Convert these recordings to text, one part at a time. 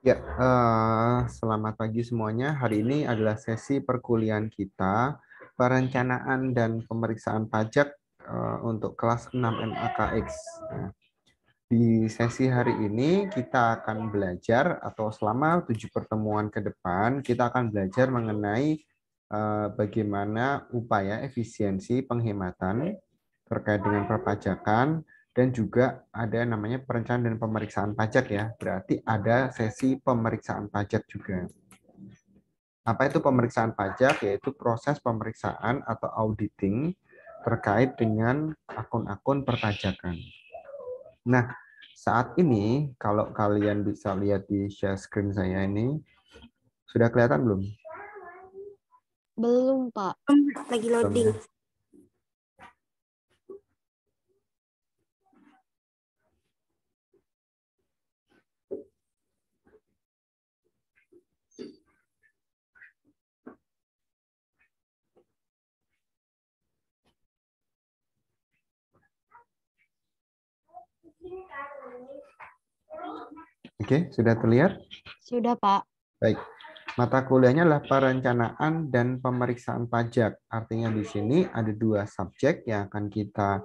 Ya, selamat pagi semuanya. Hari ini adalah sesi perkuliahan kita, perencanaan dan pemeriksaan pajak untuk kelas 6 MAKX. Nah, di sesi hari ini kita akan belajar atau selama 7 pertemuan ke depan, kita akan belajar mengenai bagaimana upaya efisiensi penghematan terkait dengan perpajakan dan juga ada namanya perencanaan dan pemeriksaan pajak ya. Berarti ada sesi pemeriksaan pajak juga. Apa itu pemeriksaan pajak? Yaitu proses pemeriksaan atau auditing terkait dengan akun-akun perpajakan. Nah, saat ini kalau kalian bisa lihat di share screen saya ini, sudah kelihatan belum? Belum, Pak. Lagi Belum loading. ya? Oke, sudah terlihat? Sudah, Pak. Baik. Mata kuliahnya adalah perencanaan dan pemeriksaan pajak. Artinya di sini ada dua subjek yang akan kita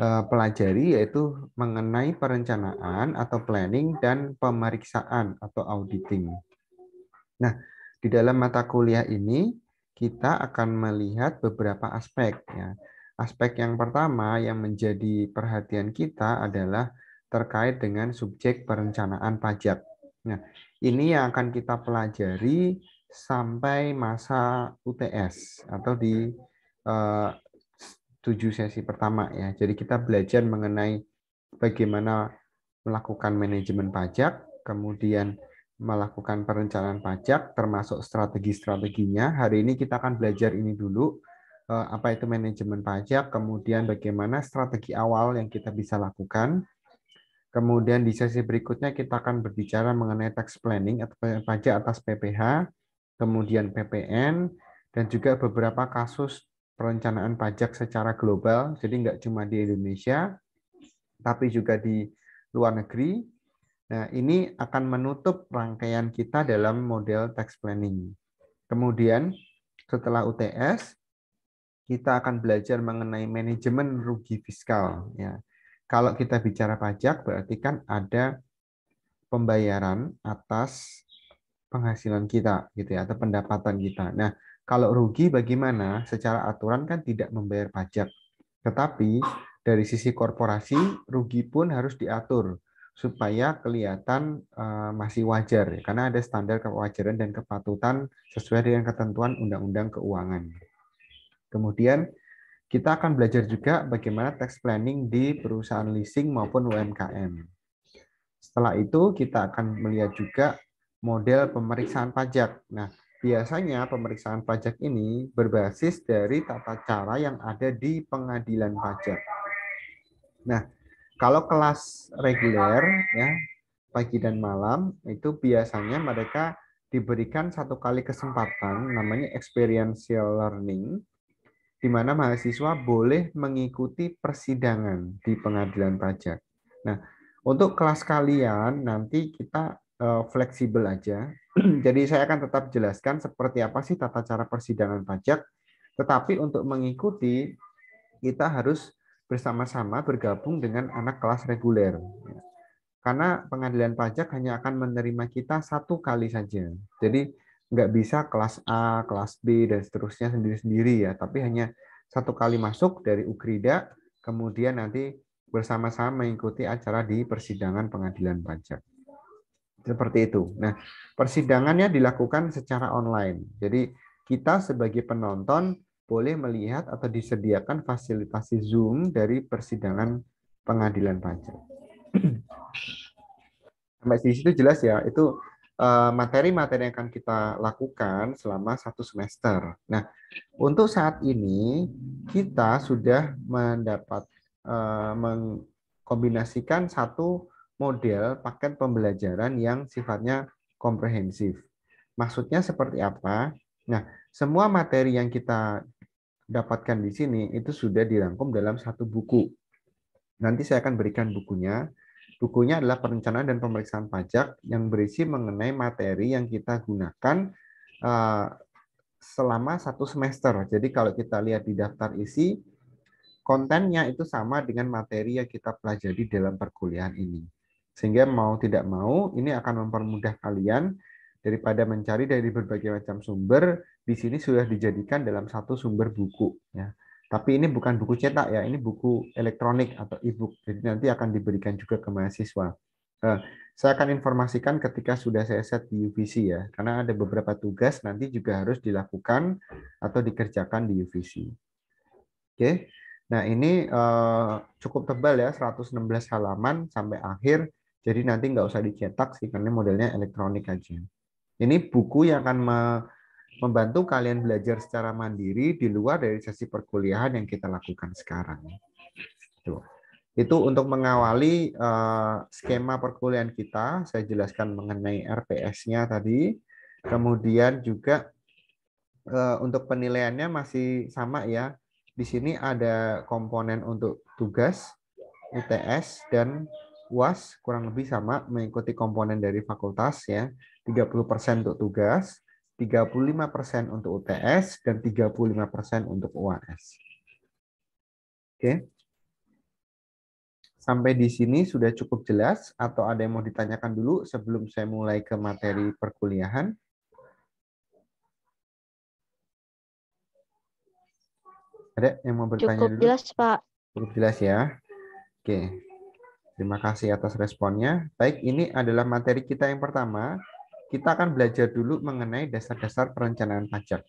pelajari, yaitu mengenai perencanaan atau planning dan pemeriksaan atau auditing. Nah, di dalam mata kuliah ini kita akan melihat beberapa aspek ya. Aspek yang pertama yang menjadi perhatian kita adalah terkait dengan subjek perencanaan pajak. Nah, ini yang akan kita pelajari sampai masa UTS atau di 7 sesi pertama ya. Jadi kita belajar mengenai bagaimana melakukan manajemen pajak, kemudian melakukan perencanaan pajak, termasuk strategi-strateginya. Hari ini kita akan belajar ini dulu, apa itu manajemen pajak, kemudian bagaimana strategi awal yang kita bisa lakukan. Kemudian di sesi berikutnya kita akan berbicara mengenai tax planning atau pajak atas PPh, kemudian PPN, dan juga beberapa kasus perencanaan pajak secara global. Jadi nggak cuma di Indonesia, tapi juga di luar negeri. Nah, ini akan menutup rangkaian kita dalam model tax planning. Kemudian, setelah UTS, kita akan belajar mengenai manajemen rugi fiskal. Ya. Kalau kita bicara pajak, berarti kan ada pembayaran atas penghasilan kita, gitu ya, atau pendapatan kita. Nah, kalau rugi bagaimana? Secara aturan kan tidak membayar pajak. Tetapi dari sisi korporasi, rugi pun harus diatur supaya kelihatan masih wajar, ya, karena ada standar kewajaran dan kepatutan sesuai dengan ketentuan Undang-Undang Keuangan. Kemudian kita akan belajar juga bagaimana tax planning di perusahaan leasing maupun UMKM. Setelah itu kita akan melihat juga model pemeriksaan pajak. Nah, biasanya pemeriksaan pajak ini berbasis dari tata cara yang ada di pengadilan pajak. Nah, kalau kelas reguler ya pagi dan malam itu biasanya mereka diberikan satu kali kesempatan namanya experiential learning di mana mahasiswa boleh mengikuti persidangan di pengadilan pajak. Nah, untuk kelas kalian nanti kita fleksibel aja. Jadi saya akan tetap jelaskan seperti apa sih tata cara persidangan pajak, tetapi untuk mengikuti kita harus bersama-sama bergabung dengan anak kelas reguler. Karena pengadilan pajak hanya akan menerima kita satu kali saja. Jadi nggak bisa kelas A, kelas B, dan seterusnya sendiri-sendiri ya. Tapi hanya satu kali masuk dari Ukrida, kemudian nanti bersama-sama mengikuti acara di persidangan pengadilan pajak. Seperti itu. Nah, persidangannya dilakukan secara online. Jadi kita sebagai penonton boleh melihat atau disediakan fasilitasi Zoom dari persidangan pengadilan pajak. Sampai di situ jelas ya, itu materi-materi yang akan kita lakukan selama satu semester. Nah, untuk saat ini kita sudah mendapat mengkombinasikan satu model paket pembelajaran yang sifatnya komprehensif. Maksudnya seperti apa? Nah, semua materi yang kita dapatkan di sini itu sudah dirangkum dalam satu buku. Nanti saya akan berikan bukunya. Bukunya adalah perencanaan dan pemeriksaan pajak yang berisi mengenai materi yang kita gunakan selama 1 semester. Jadi kalau kita lihat di daftar isi, kontennya itu sama dengan materi yang kita pelajari dalam perkuliahan ini. Sehingga mau tidak mau, ini akan mempermudah kalian daripada mencari dari berbagai macam sumber, di sini sudah dijadikan dalam satu sumber buku. Ya. Tapi ini bukan buku cetak ya, ini buku elektronik atau e-book. Jadi nanti akan diberikan juga ke mahasiswa. Saya akan informasikan ketika sudah saya set di UVC ya, karena ada beberapa tugas nanti juga harus dilakukan atau dikerjakan di UVC. Oke, nah ini cukup tebal ya, 116 halaman sampai akhir, jadi nanti nggak usah dicetak sih, karena modelnya elektronik aja. Ini buku yang akan membantu kalian belajar secara mandiri di luar dari sesi perkuliahan yang kita lakukan sekarang. Tuh. Itu untuk mengawali skema perkuliahan kita, saya jelaskan mengenai RPS-nya tadi. Kemudian juga untuk penilaiannya masih sama ya. Di sini ada komponen untuk tugas, UTS, dan UAS kurang lebih sama, mengikuti komponen dari fakultas ya. 30% untuk tugas, 35% untuk UTS, dan 35% untuk UAS. Oke. Sampai di sini sudah cukup jelas atau ada yang mau ditanyakan dulu sebelum saya mulai ke materi perkuliahan? Ada yang mau bertanya Cukup dulu? jelas, Pak. Cukup jelas ya. Oke. Terima kasih atas responnya. Baik, ini adalah materi kita yang pertama. Kita akan belajar dulu mengenai dasar-dasar perencanaan pajak.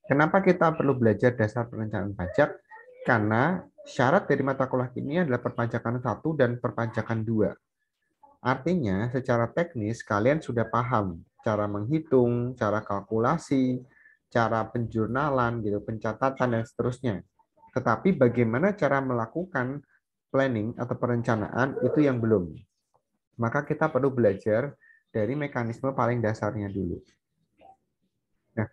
Kenapa kita perlu belajar dasar perencanaan pajak? Karena syarat dari mata kuliah ini adalah perpajakan 1 dan perpajakan 2. Artinya, secara teknis kalian sudah paham cara menghitung, cara kalkulasi, cara penjurnalan, gitu, pencatatan dan seterusnya. Tetapi bagaimana cara melakukan planning atau perencanaan itu yang belum. Maka kita perlu belajar dari mekanisme paling dasarnya dulu. Nah,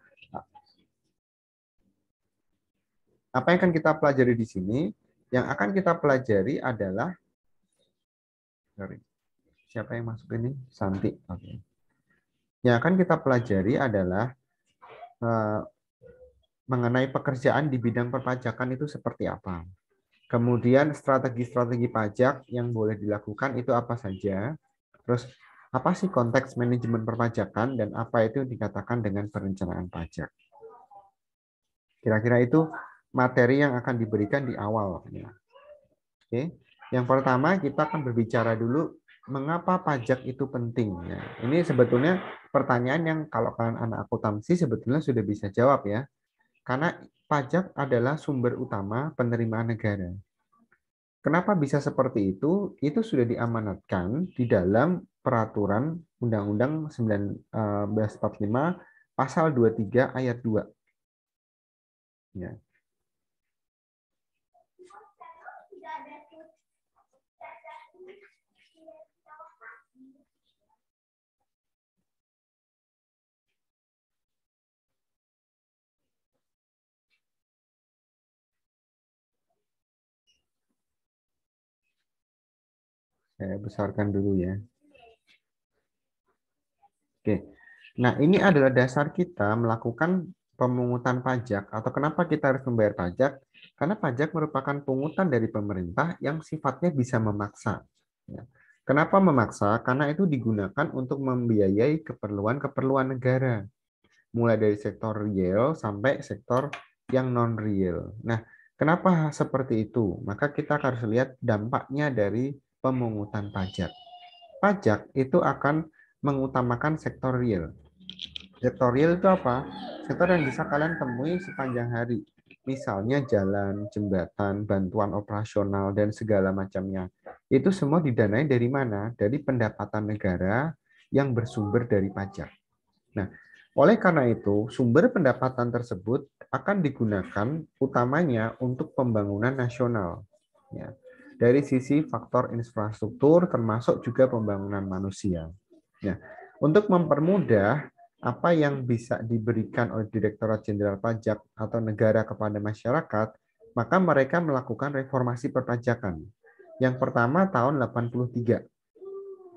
apa yang akan kita pelajari di sini? Yang akan kita pelajari adalah siapa yang masuk ini? Santi. Oke. Yang akan kita pelajari adalah mengenai pekerjaan di bidang perpajakan itu seperti apa. Kemudian strategi-strategi pajak yang boleh dilakukan itu apa saja. Terus apa sih konteks manajemen perpajakan dan apa itu dikatakan dengan perencanaan pajak. Kira-kira itu materi yang akan diberikan di awal. Oke. Yang pertama kita akan berbicara dulu mengapa pajak itu penting. Ya, ini sebetulnya pertanyaan yang kalau kalian anak akuntansi sebetulnya sudah bisa jawab ya. Karena pajak adalah sumber utama penerimaan negara. Kenapa bisa seperti itu? Itu sudah diamanatkan di dalam peraturan Undang-Undang 1945 pasal 23 ayat 2. Ya. Saya besarkan dulu ya. Oke. Nah, ini adalah dasar kita melakukan pemungutan pajak atau kenapa kita harus membayar pajak? Karena pajak merupakan pungutan dari pemerintah yang sifatnya bisa memaksa. Ya. Kenapa memaksa? Karena itu digunakan untuk membiayai keperluan-keperluan negara. Mulai dari sektor real sampai sektor yang non-real. Nah, kenapa seperti itu? Maka kita harus lihat dampaknya dari pemungutan pajak. Pajak itu akan mengutamakan sektor real. Sektor real itu apa? Sektor yang bisa kalian temui sepanjang hari. Misalnya jalan, jembatan, bantuan operasional, dan segala macamnya. Itu semua didanai dari mana? Dari pendapatan negara yang bersumber dari pajak. Nah, oleh karena itu, sumber pendapatan tersebut akan digunakan utamanya untuk pembangunan nasional. Ya. Dari sisi faktor infrastruktur, termasuk juga pembangunan manusia. Ya. Untuk mempermudah apa yang bisa diberikan oleh Direktorat Jenderal Pajak atau negara kepada masyarakat, maka mereka melakukan reformasi perpajakan. Yang pertama tahun 83.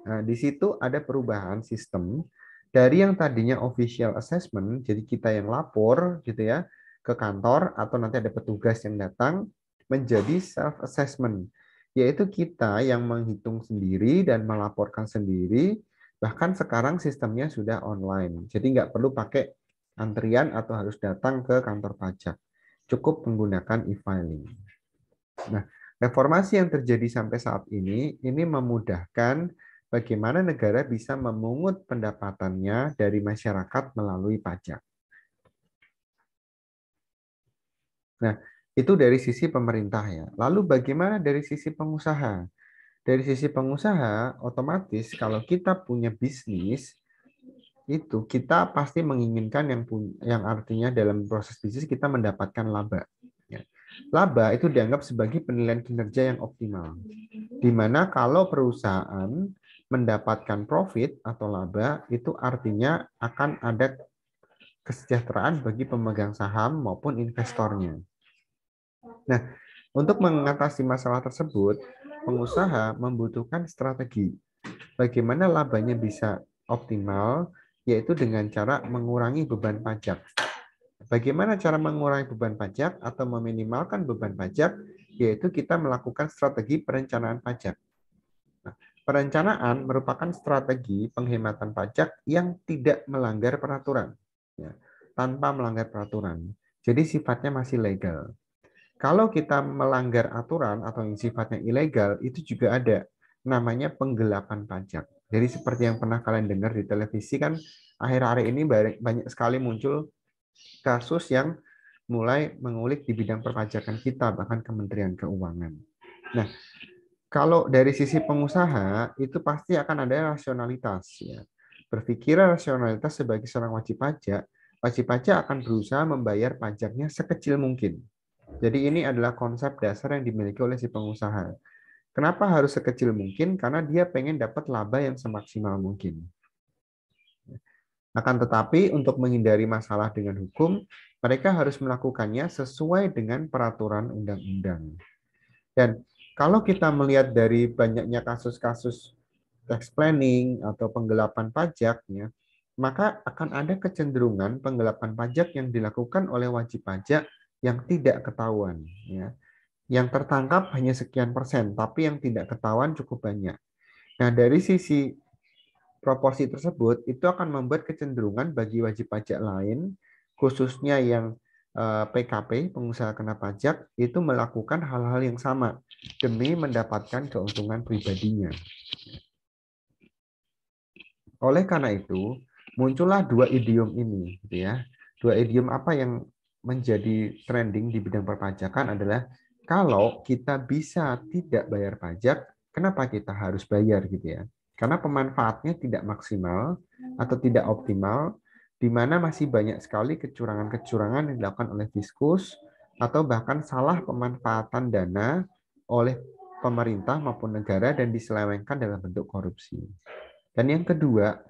Nah, di situ ada perubahan sistem dari yang tadinya official assessment, jadi kita yang lapor gitu ya ke kantor atau nanti ada petugas yang datang, menjadi self assessment, yaitu kita yang menghitung sendiri dan melaporkan sendiri. Bahkan sekarang sistemnya sudah online, jadi nggak perlu pakai antrian atau harus datang ke kantor pajak. Cukup menggunakan e-filing. Nah, reformasi yang terjadi sampai saat ini memudahkan bagaimana negara bisa memungut pendapatannya dari masyarakat melalui pajak. Nah, itu dari sisi pemerintah ya. Lalu bagaimana dari sisi pengusaha? Dari sisi pengusaha, otomatis kalau kita punya bisnis, itu kita pasti menginginkan yang artinya dalam proses bisnis kita mendapatkan laba. Ya. Laba itu dianggap sebagai penilaian kinerja yang optimal. Di mana kalau perusahaan mendapatkan profit atau laba, itu artinya akan ada kesejahteraan bagi pemegang saham maupun investornya. Nah, untuk mengatasi masalah tersebut, pengusaha membutuhkan strategi. Bagaimana labanya bisa optimal, yaitu dengan cara mengurangi beban pajak. Bagaimana cara mengurangi beban pajak atau meminimalkan beban pajak, yaitu kita melakukan strategi perencanaan pajak. Nah, perencanaan merupakan strategi penghematan pajak yang tidak melanggar peraturan, ya, tanpa melanggar peraturan. Jadi sifatnya masih legal. Kalau kita melanggar aturan atau yang sifatnya ilegal, itu juga ada namanya penggelapan pajak. Jadi seperti yang pernah kalian dengar di televisi kan, akhir-akhir ini banyak sekali muncul kasus yang mulai mengulik di bidang perpajakan kita, bahkan Kementerian Keuangan. Nah, kalau dari sisi pengusaha, itu pasti akan ada rasionalitas. Ya. Berpikir rasionalitas sebagai seorang wajib pajak akan berusaha membayar pajaknya sekecil mungkin. Jadi ini adalah konsep dasar yang dimiliki oleh si pengusaha. Kenapa harus sekecil mungkin? Karena dia pengen dapat laba yang semaksimal mungkin. Akan tetapi untuk menghindari masalah dengan hukum, mereka harus melakukannya sesuai dengan peraturan undang-undang. Dan kalau kita melihat dari banyaknya kasus-kasus tax planning atau penggelapan pajak, ya, maka akan ada kecenderungan penggelapan pajak yang dilakukan oleh wajib pajak yang tidak ketahuan. Ya. Yang tertangkap hanya sekian persen, tapi yang tidak ketahuan cukup banyak. Nah, dari sisi proporsi tersebut, itu akan membuat kecenderungan bagi wajib pajak lain, khususnya yang PKP, pengusaha kena pajak, itu melakukan hal-hal yang sama demi mendapatkan keuntungan pribadinya. Oleh karena itu, muncullah dua idiom ini, gitu ya. Dua idiom apa yang menjadi trending di bidang perpajakan adalah kalau kita bisa tidak bayar pajak, kenapa kita harus bayar gitu ya? Karena pemanfaatnya tidak maksimal atau tidak optimal, di mana masih banyak sekali kecurangan-kecurangan yang dilakukan oleh fiskus atau bahkan salah pemanfaatan dana oleh pemerintah maupun negara dan diselewengkan dalam bentuk korupsi. Dan yang kedua,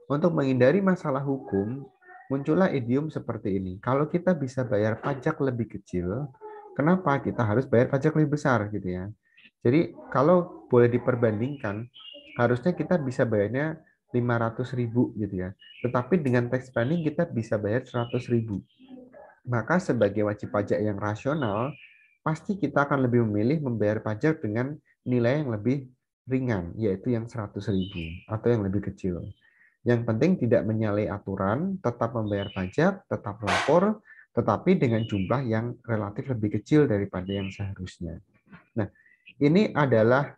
untuk menghindari masalah hukum, muncullah idiom seperti ini. Kalau kita bisa bayar pajak lebih kecil, kenapa kita harus bayar pajak lebih besar gitu ya? Jadi kalau boleh diperbandingkan, harusnya kita bisa bayarnya 500.000 gitu ya. Tetapi dengan tax planning kita bisa bayar 100.000. Maka sebagai wajib pajak yang rasional, pasti kita akan lebih memilih membayar pajak dengan nilai yang lebih ringan, yaitu yang 100.000 atau yang lebih kecil. Yang penting tidak menyalahi aturan, tetap membayar pajak, tetap lapor, tetapi dengan jumlah yang relatif lebih kecil daripada yang seharusnya. Nah, ini adalah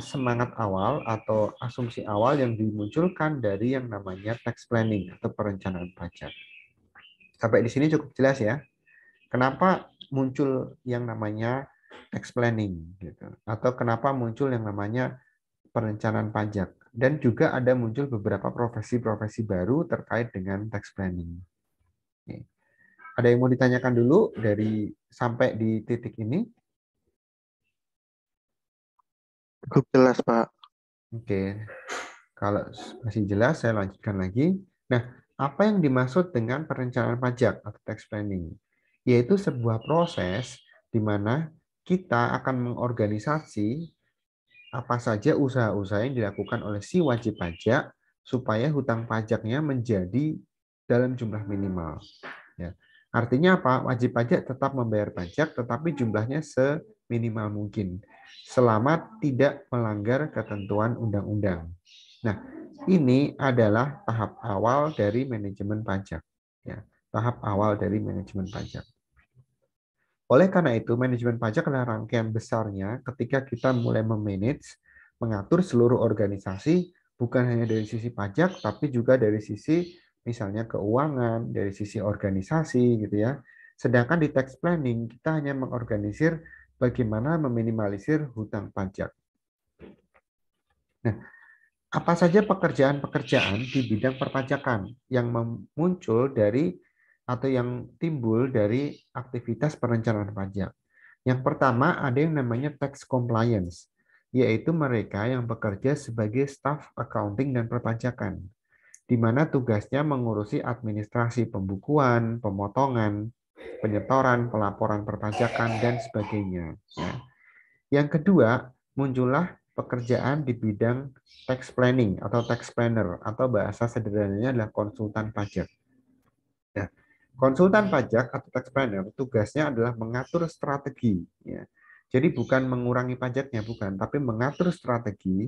semangat awal atau asumsi awal yang dimunculkan dari yang namanya tax planning atau perencanaan pajak. Sampai di sini cukup jelas ya. Kenapa muncul yang namanya tax planning gitu, atau kenapa muncul yang namanya perencanaan pajak, dan juga ada muncul beberapa profesi-profesi baru terkait dengan tax planning. Oke. Ada yang mau ditanyakan dulu dari sampai di titik ini? Cukup jelas, Pak. Oke, kalau masih jelas saya lanjutkan lagi. Nah, apa yang dimaksud dengan perencanaan pajak atau tax planning? Yaitu sebuah proses di mana kita akan mengorganisasi apa saja usaha-usaha yang dilakukan oleh si wajib pajak supaya hutang pajaknya menjadi dalam jumlah minimal. Ya. Artinya apa? Wajib pajak tetap membayar pajak, tetapi jumlahnya seminimal mungkin, selama tidak melanggar ketentuan undang-undang. Nah, ini adalah tahap awal dari manajemen pajak. Ya, tahap awal dari manajemen pajak. Oleh karena itu, manajemen pajak adalah rangkaian besarnya ketika kita mulai memanage, mengatur seluruh organisasi, bukan hanya dari sisi pajak, tapi juga dari sisi misalnya keuangan, dari sisi organisasi, gitu ya. Sedangkan di tax planning, kita hanya mengorganisir bagaimana meminimalisir hutang pajak. Nah, apa saja pekerjaan-pekerjaan di bidang perpajakan yang muncul dari atau yang timbul dari aktivitas perencanaan pajak? Yang pertama ada yang namanya tax compliance, yaitu mereka yang bekerja sebagai staf accounting dan perpajakan, di mana tugasnya mengurusi administrasi pembukuan, pemotongan, penyetoran, pelaporan perpajakan, dan sebagainya. Ya. Yang kedua, muncullah pekerjaan di bidang tax planning atau tax planner, atau bahasa sederhananya adalah konsultan pajak. Ya. Konsultan pajak atau tax planner tugasnya adalah mengatur strategi. Ya. Jadi bukan mengurangi pajaknya, bukan, tapi mengatur strategi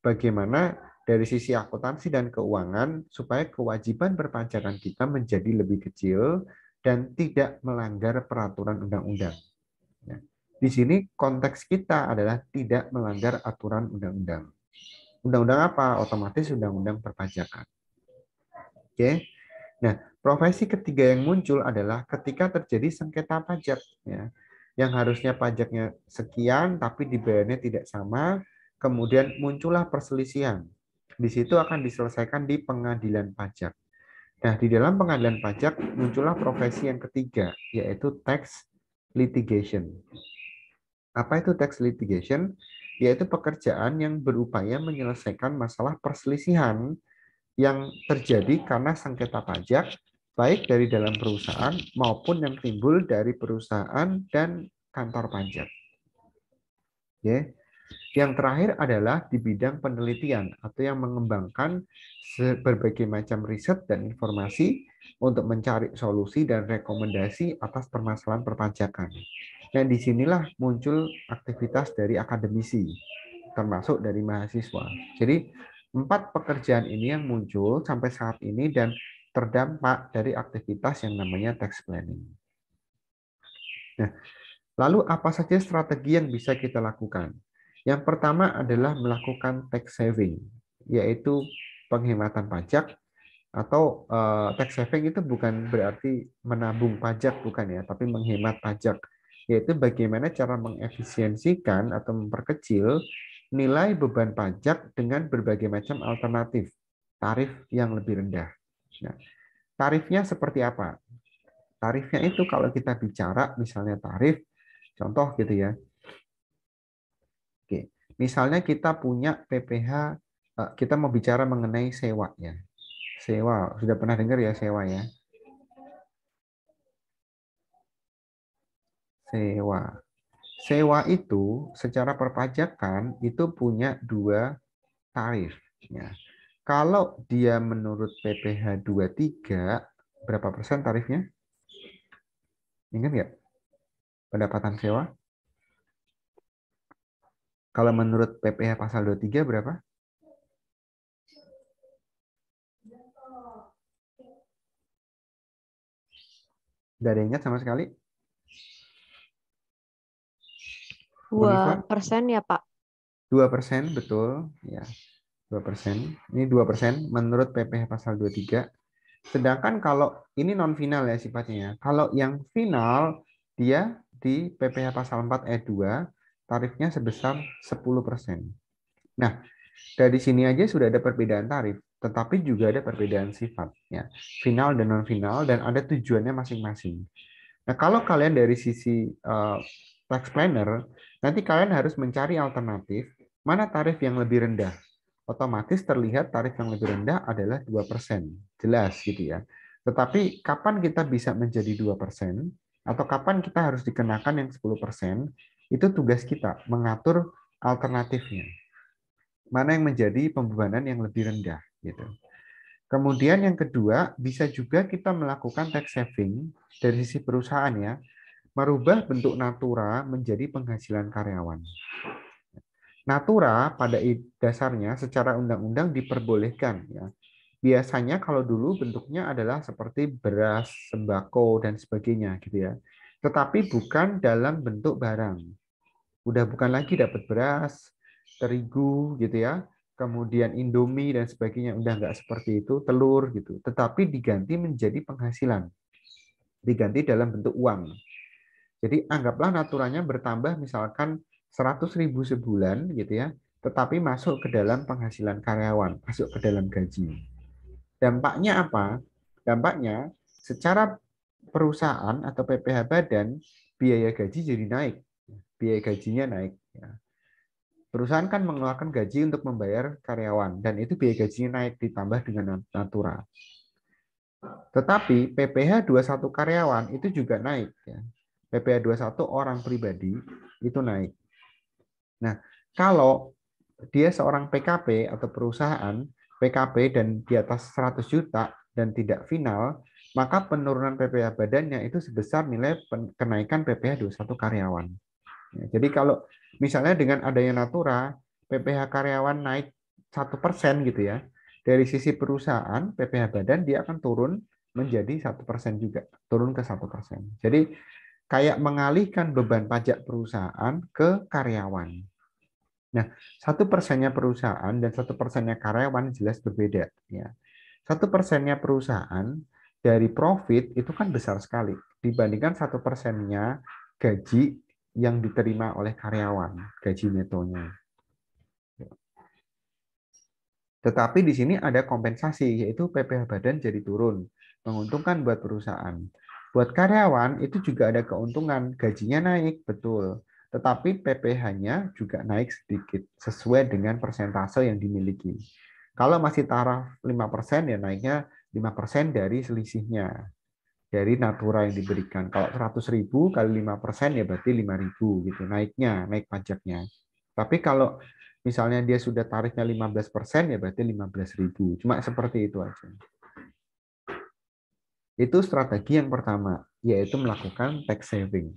bagaimana dari sisi akuntansi dan keuangan supaya kewajiban perpajakan kita menjadi lebih kecil dan tidak melanggar peraturan undang-undang. Ya. Di sini konteks kita adalah tidak melanggar aturan undang-undang. Undang-undang apa? Otomatis undang-undang perpajakan. Oke. Nah, profesi ketiga yang muncul adalah ketika terjadi sengketa pajak, ya, yang harusnya pajaknya sekian tapi dibayarnya tidak sama, kemudian muncullah perselisihan. Di situ akan diselesaikan di pengadilan pajak. Nah, di dalam pengadilan pajak muncullah profesi yang ketiga, yaitu tax litigation. Apa itu tax litigation? Yaitu pekerjaan yang berupaya menyelesaikan masalah perselisihan yang terjadi karena sengketa pajak, baik dari dalam perusahaan maupun yang timbul dari perusahaan dan kantor pajak. Ya. Yang terakhir adalah di bidang penelitian atau yang mengembangkan berbagai macam riset dan informasi untuk mencari solusi dan rekomendasi atas permasalahan perpajakan. Dan disinilah muncul aktivitas dari akademisi, termasuk dari mahasiswa. Jadi 4 pekerjaan ini yang muncul sampai saat ini dan terdampak dari aktivitas yang namanya tax planning. Nah, lalu apa saja strategi yang bisa kita lakukan? Yang pertama adalah melakukan tax saving, yaitu penghematan pajak atau tax saving itu bukan berarti menabung pajak, bukan ya, tapi menghemat pajak, yaitu bagaimana cara mengefisiensikan atau memperkecil nilai beban pajak dengan berbagai macam alternatif tarif yang lebih rendah. Nah, tarifnya seperti apa? Tarifnya itu kalau kita bicara misalnya tarif, contoh gitu ya. Oke, misalnya kita punya PPh, kita mau bicara mengenai sewa ya. Sewa, sudah pernah dengar ya sewa ya? Sewa. Sewa itu secara perpajakan itu punya 2 tarif. Ya. Kalau dia menurut PPh 23, berapa persen tarifnya? Ingat nggak? Pendapatan sewa? Kalau menurut PPh pasal 23 berapa? Nggak ada yang ingat sama sekali? 2% ya, Pak? 2%, betul. Ya, 2%. Ini 2% menurut PPh pasal 23. Sedangkan kalau ini non final ya sifatnya. Kalau yang final dia di PPh pasal 4 ayat 2 tarifnya sebesar 10%. Nah, dari sini aja sudah ada perbedaan tarif, tetapi juga ada perbedaan sifat ya. Final dan non final dan ada tujuannya masing-masing. Nah, kalau kalian dari sisi tax planner, nanti kalian harus mencari alternatif mana tarif yang lebih rendah. Otomatis terlihat tarif yang lebih rendah adalah 2%. Jelas gitu ya. Tetapi kapan kita bisa menjadi 2% atau kapan kita harus dikenakan yang 10%, itu tugas kita mengatur alternatifnya. mana yang menjadi pembebanan yang lebih rendah gitu. Kemudian yang kedua, bisa juga kita melakukan tax saving dari sisi perusahaan ya, merubah bentuk natura menjadi penghasilan karyawan. Natura pada dasarnya secara undang-undang diperbolehkan ya. Biasanya kalau dulu bentuknya adalah seperti beras, sembako dan sebagainya gitu ya. Tetapi bukan dalam bentuk barang. Udah bukan lagi dapat beras, terigu gitu ya. Kemudian Indomie dan sebagainya udah nggak seperti itu, telur gitu. Tetapi diganti menjadi penghasilan. Diganti dalam bentuk uang. Jadi anggaplah naturanya bertambah misalkan 100.000 sebulan gitu ya, tetapi masuk ke dalam penghasilan karyawan, masuk ke dalam gaji. Dampaknya apa? Dampaknya secara perusahaan atau PPh badan biaya gaji jadi naik, biaya gajinya naik. Perusahaan kan mengeluarkan gaji untuk membayar karyawan dan itu biaya gajinya naik ditambah dengan natura. Tetapi PPh 21 karyawan itu juga naik. PPh 21 orang pribadi itu naik. Nah, kalau dia seorang PKP atau perusahaan PKP dan di atas 100 juta dan tidak final, maka penurunan PPh badannya itu sebesar nilai kenaikan PPh 21 karyawan. Jadi kalau misalnya dengan adanya Natura, PPh karyawan naik 1% gitu ya, dari sisi perusahaan PPh badan dia akan turun menjadi 1% juga, turun ke 1%. Jadi kayak mengalihkan beban pajak perusahaan ke karyawan. Nah, 1%-nya perusahaan dan 1%-nya karyawan jelas berbeda. Ya. 1%-nya perusahaan dari profit itu kan besar sekali dibandingkan 1%-nya gaji yang diterima oleh karyawan, gaji netonya. Tetapi di sini ada kompensasi, yaitu PPh badan jadi turun. Menguntungkan buat perusahaan. Buat karyawan itu juga ada keuntungan, gajinya naik, betul. Tetapi PPh-nya juga naik sedikit, sesuai dengan persentase yang dimiliki. Kalau masih taraf 5%, ya naiknya 5% dari selisihnya, dari natura yang diberikan. Kalau 100.000 kali 5% ya berarti 5.000 gitu, naiknya, naik pajaknya. Tapi kalau misalnya dia sudah tarifnya 15%, ya berarti 15.000. Cuma seperti itu aja. Itu strategi yang pertama, yaitu melakukan tax saving.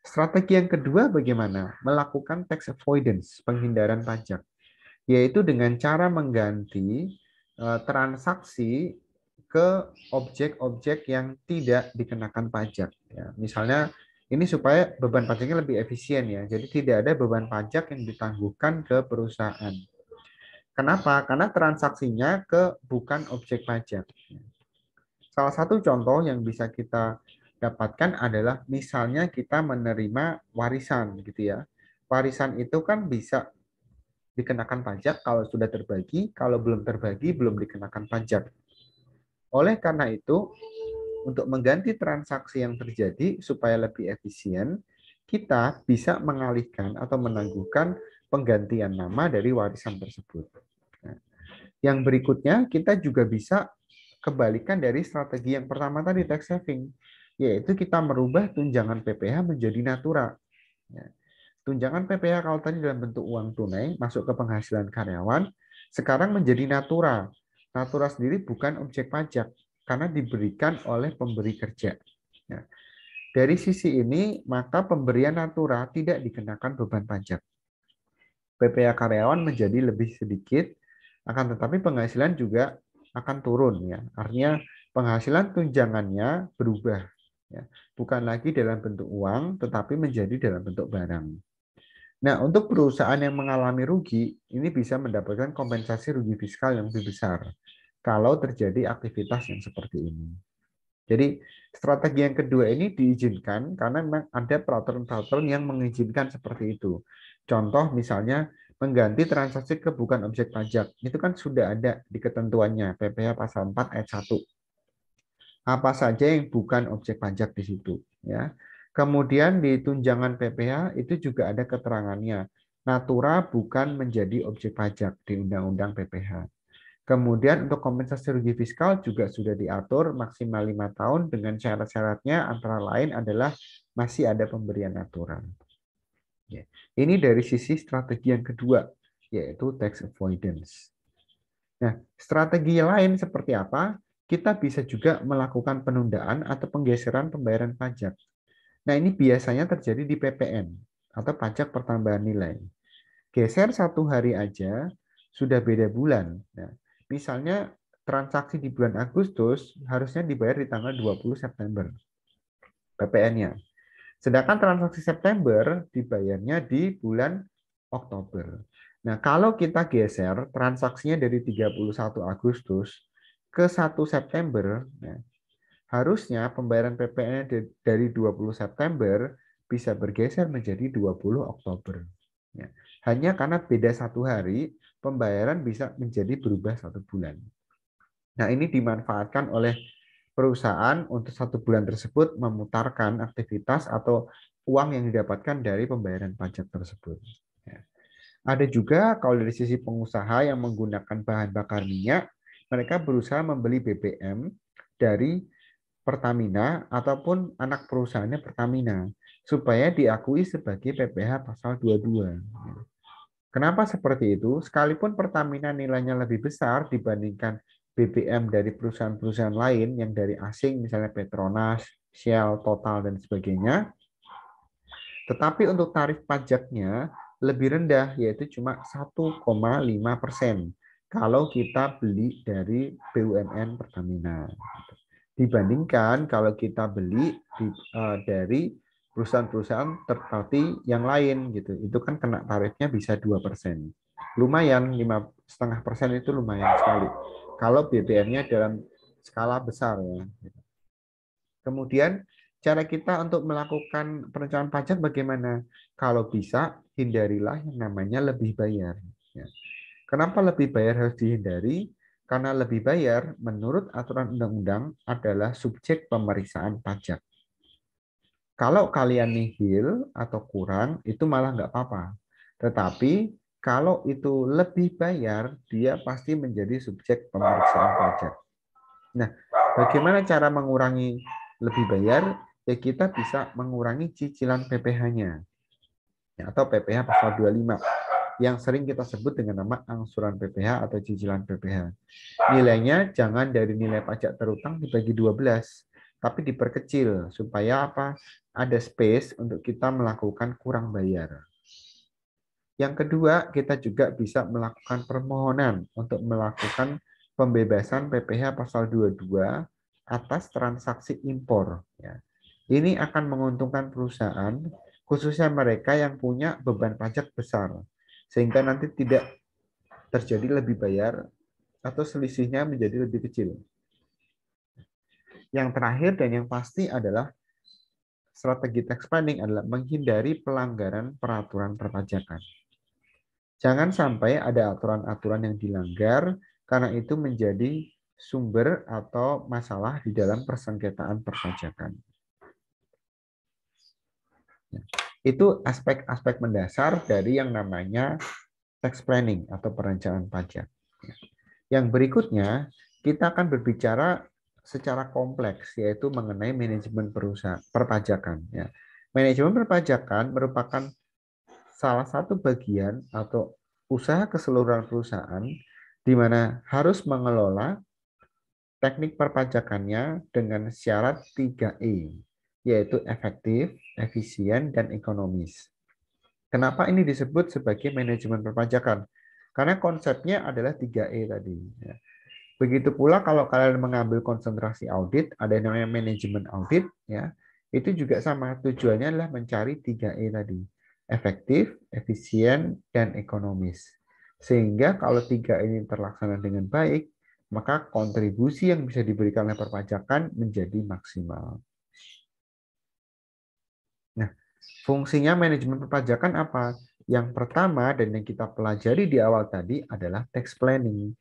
Strategi yang kedua bagaimana? Melakukan tax avoidance, penghindaran pajak, yaitu dengan cara mengganti transaksi ke objek-objek yang tidak dikenakan pajak. Ya, misalnya ini supaya beban pajaknya lebih efisien ya. Jadi tidak ada beban pajak yang ditangguhkan ke perusahaan. Kenapa? Karena transaksinya ke bukan objek pajak. Salah satu contoh yang bisa kita dapatkan adalah misalnya kita menerima warisan gitu ya. Warisan itu kan bisa dikenakan pajak kalau sudah terbagi, kalau belum terbagi belum dikenakan pajak. Oleh karena itu, untuk mengganti transaksi yang terjadi supaya lebih efisien, kita bisa mengalihkan atau menangguhkan penggantian nama dari warisan tersebut. Nah, yang berikutnya, kita juga bisa kebalikan dari strategi yang pertama tadi, tax saving, yaitu kita merubah tunjangan PPh menjadi natura. Tunjangan PPh kalau tadi dalam bentuk uang tunai masuk ke penghasilan karyawan, sekarang menjadi natura. Natura sendiri bukan objek pajak, karena diberikan oleh pemberi kerja. Nah, dari sisi ini, maka pemberian natura tidak dikenakan beban pajak. PPh karyawan menjadi lebih sedikit, akan tetapi penghasilan juga akan turun. Ya. Artinya penghasilan tunjangannya berubah. Ya. Bukan lagi dalam bentuk uang, tetapi menjadi dalam bentuk barang. Nah, untuk perusahaan yang mengalami rugi, ini bisa mendapatkan kompensasi rugi fiskal yang lebih besar kalau terjadi aktivitas yang seperti ini. Jadi, strategi yang kedua ini diizinkan karena memang ada peraturan-peraturan yang mengizinkan seperti itu. Contoh misalnya mengganti transaksi ke bukan objek pajak. Itu kan sudah ada di ketentuannya, PPh pasal 4 ayat 1. Apa saja yang bukan objek pajak di situ, ya. Kemudian di tunjangan PPh itu juga ada keterangannya. Natura bukan menjadi objek pajak di Undang-Undang PPh. Kemudian untuk kompensasi rugi fiskal juga sudah diatur maksimal 5 tahun dengan syarat-syaratnya antara lain adalah masih ada pemberian natura. Ini dari sisi strategi yang kedua, yaitu tax avoidance. Nah, strategi lain seperti apa? Kita bisa juga melakukan penundaan atau penggeseran pembayaran pajak. Nah, ini biasanya terjadi di PPN atau pajak pertambahan nilai. Geser 1 hari aja, sudah beda bulan. Nah, misalnya transaksi di bulan Agustus harusnya dibayar di tanggal 20 September PPN-nya. Sedangkan transaksi September dibayarnya di bulan Oktober. Nah, kalau kita geser transaksinya dari 31 Agustus ke 1 September, nah, harusnya pembayaran PPN dari 20 September bisa bergeser menjadi 20 Oktober. Ya. Hanya karena beda 1 hari, pembayaran bisa menjadi berubah 1 bulan. Nah, ini dimanfaatkan oleh perusahaan untuk 1 bulan tersebut memutarkan aktivitas atau uang yang didapatkan dari pembayaran pajak tersebut. Ya. Ada juga kalau dari sisi pengusaha yang menggunakan bahan bakar minyak, mereka berusaha membeli BBM dari Pertamina ataupun anak perusahaannya Pertamina supaya diakui sebagai PPh pasal 22. Kenapa seperti itu? Sekalipun Pertamina nilainya lebih besar dibandingkan BBM dari perusahaan-perusahaan lain yang dari asing, misalnya Petronas, Shell, Total, dan sebagainya, tetapi untuk tarif pajaknya lebih rendah, yaitu cuma 1,5% kalau kita beli dari BUMN Pertamina. Dibandingkan kalau kita beli dari perusahaan-perusahaan third party yang lain gitu, itu kan kena tarifnya bisa 2%. Lumayan, 5,5% itu lumayan sekali. Kalau BBM-nya dalam skala besar ya. Kemudian cara kita untuk melakukan perencanaan pajak bagaimana? Kalau bisa hindarilah yang namanya lebih bayar. Ya. Kenapa lebih bayar harus dihindari? Karena lebih bayar menurut aturan undang-undang adalah subjek pemeriksaan pajak. Kalau kalian nihil atau kurang, itu malah nggak apa-apa. Tetapi kalau itu lebih bayar, dia pasti menjadi subjek pemeriksaan pajak. Nah, bagaimana cara mengurangi lebih bayar? Ya kita bisa mengurangi cicilan PPh-nya. Ya, atau PPh pasal 25 yang sering kita sebut dengan nama angsuran PPh atau cicilan PPh. Nilainya jangan dari nilai pajak terutang dibagi 12, tapi diperkecil supaya apa? Ada space untuk kita melakukan kurang bayar. Yang kedua, kita juga bisa melakukan permohonan untuk melakukan pembebasan PPh pasal 22 atas transaksi impor. Ya. Ini akan menguntungkan perusahaan, khususnya mereka yang punya beban pajak besar, sehingga nanti tidak terjadi lebih bayar atau selisihnya menjadi lebih kecil. Yang terakhir dan yang pasti adalah strategi tax planning adalah menghindari pelanggaran peraturan perpajakan. Jangan sampai ada aturan-aturan yang dilanggar karena itu menjadi sumber atau masalah di dalam persengketaan perpajakan. Itu aspek-aspek mendasar dari yang namanya tax planning atau perencanaan pajak. Yang berikutnya, kita akan berbicara secara kompleks, yaitu mengenai manajemen perusahaan perpajakan. Ya. Manajemen perpajakan merupakan salah satu bagian atau usaha keseluruhan perusahaan di mana harus mengelola teknik perpajakannya dengan syarat 3E, yaitu efektif, efisien, dan ekonomis. Kenapa ini disebut sebagai manajemen perpajakan? Karena konsepnya adalah 3E tadi. Begitu pula kalau kalian mengambil konsentrasi audit, ada yang namanya manajemen audit, ya, itu juga sama. Tujuannya adalah mencari 3E tadi. Efektif, efisien, dan ekonomis. Sehingga kalau 3 ini terlaksana dengan baik, maka kontribusi yang bisa diberikan oleh perpajakan menjadi maksimal. Nah, fungsinya manajemen perpajakan apa? Yang pertama dan yang kita pelajari di awal tadi adalah tax planning.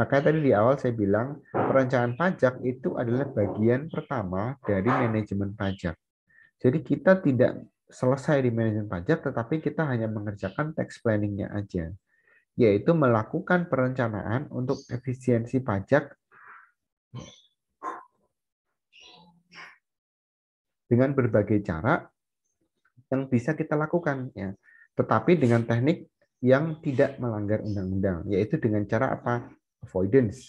Makanya tadi di awal saya bilang perencanaan pajak itu adalah bagian pertama dari manajemen pajak. Jadi kita tidak selesai di manajemen pajak, tetapi kita hanya mengerjakan tax planning-nya aja, yaitu melakukan perencanaan untuk efisiensi pajak dengan berbagai cara yang bisa kita lakukan. Ya. Tetapi dengan teknik yang tidak melanggar undang-undang, yaitu dengan cara apa? Avoidance,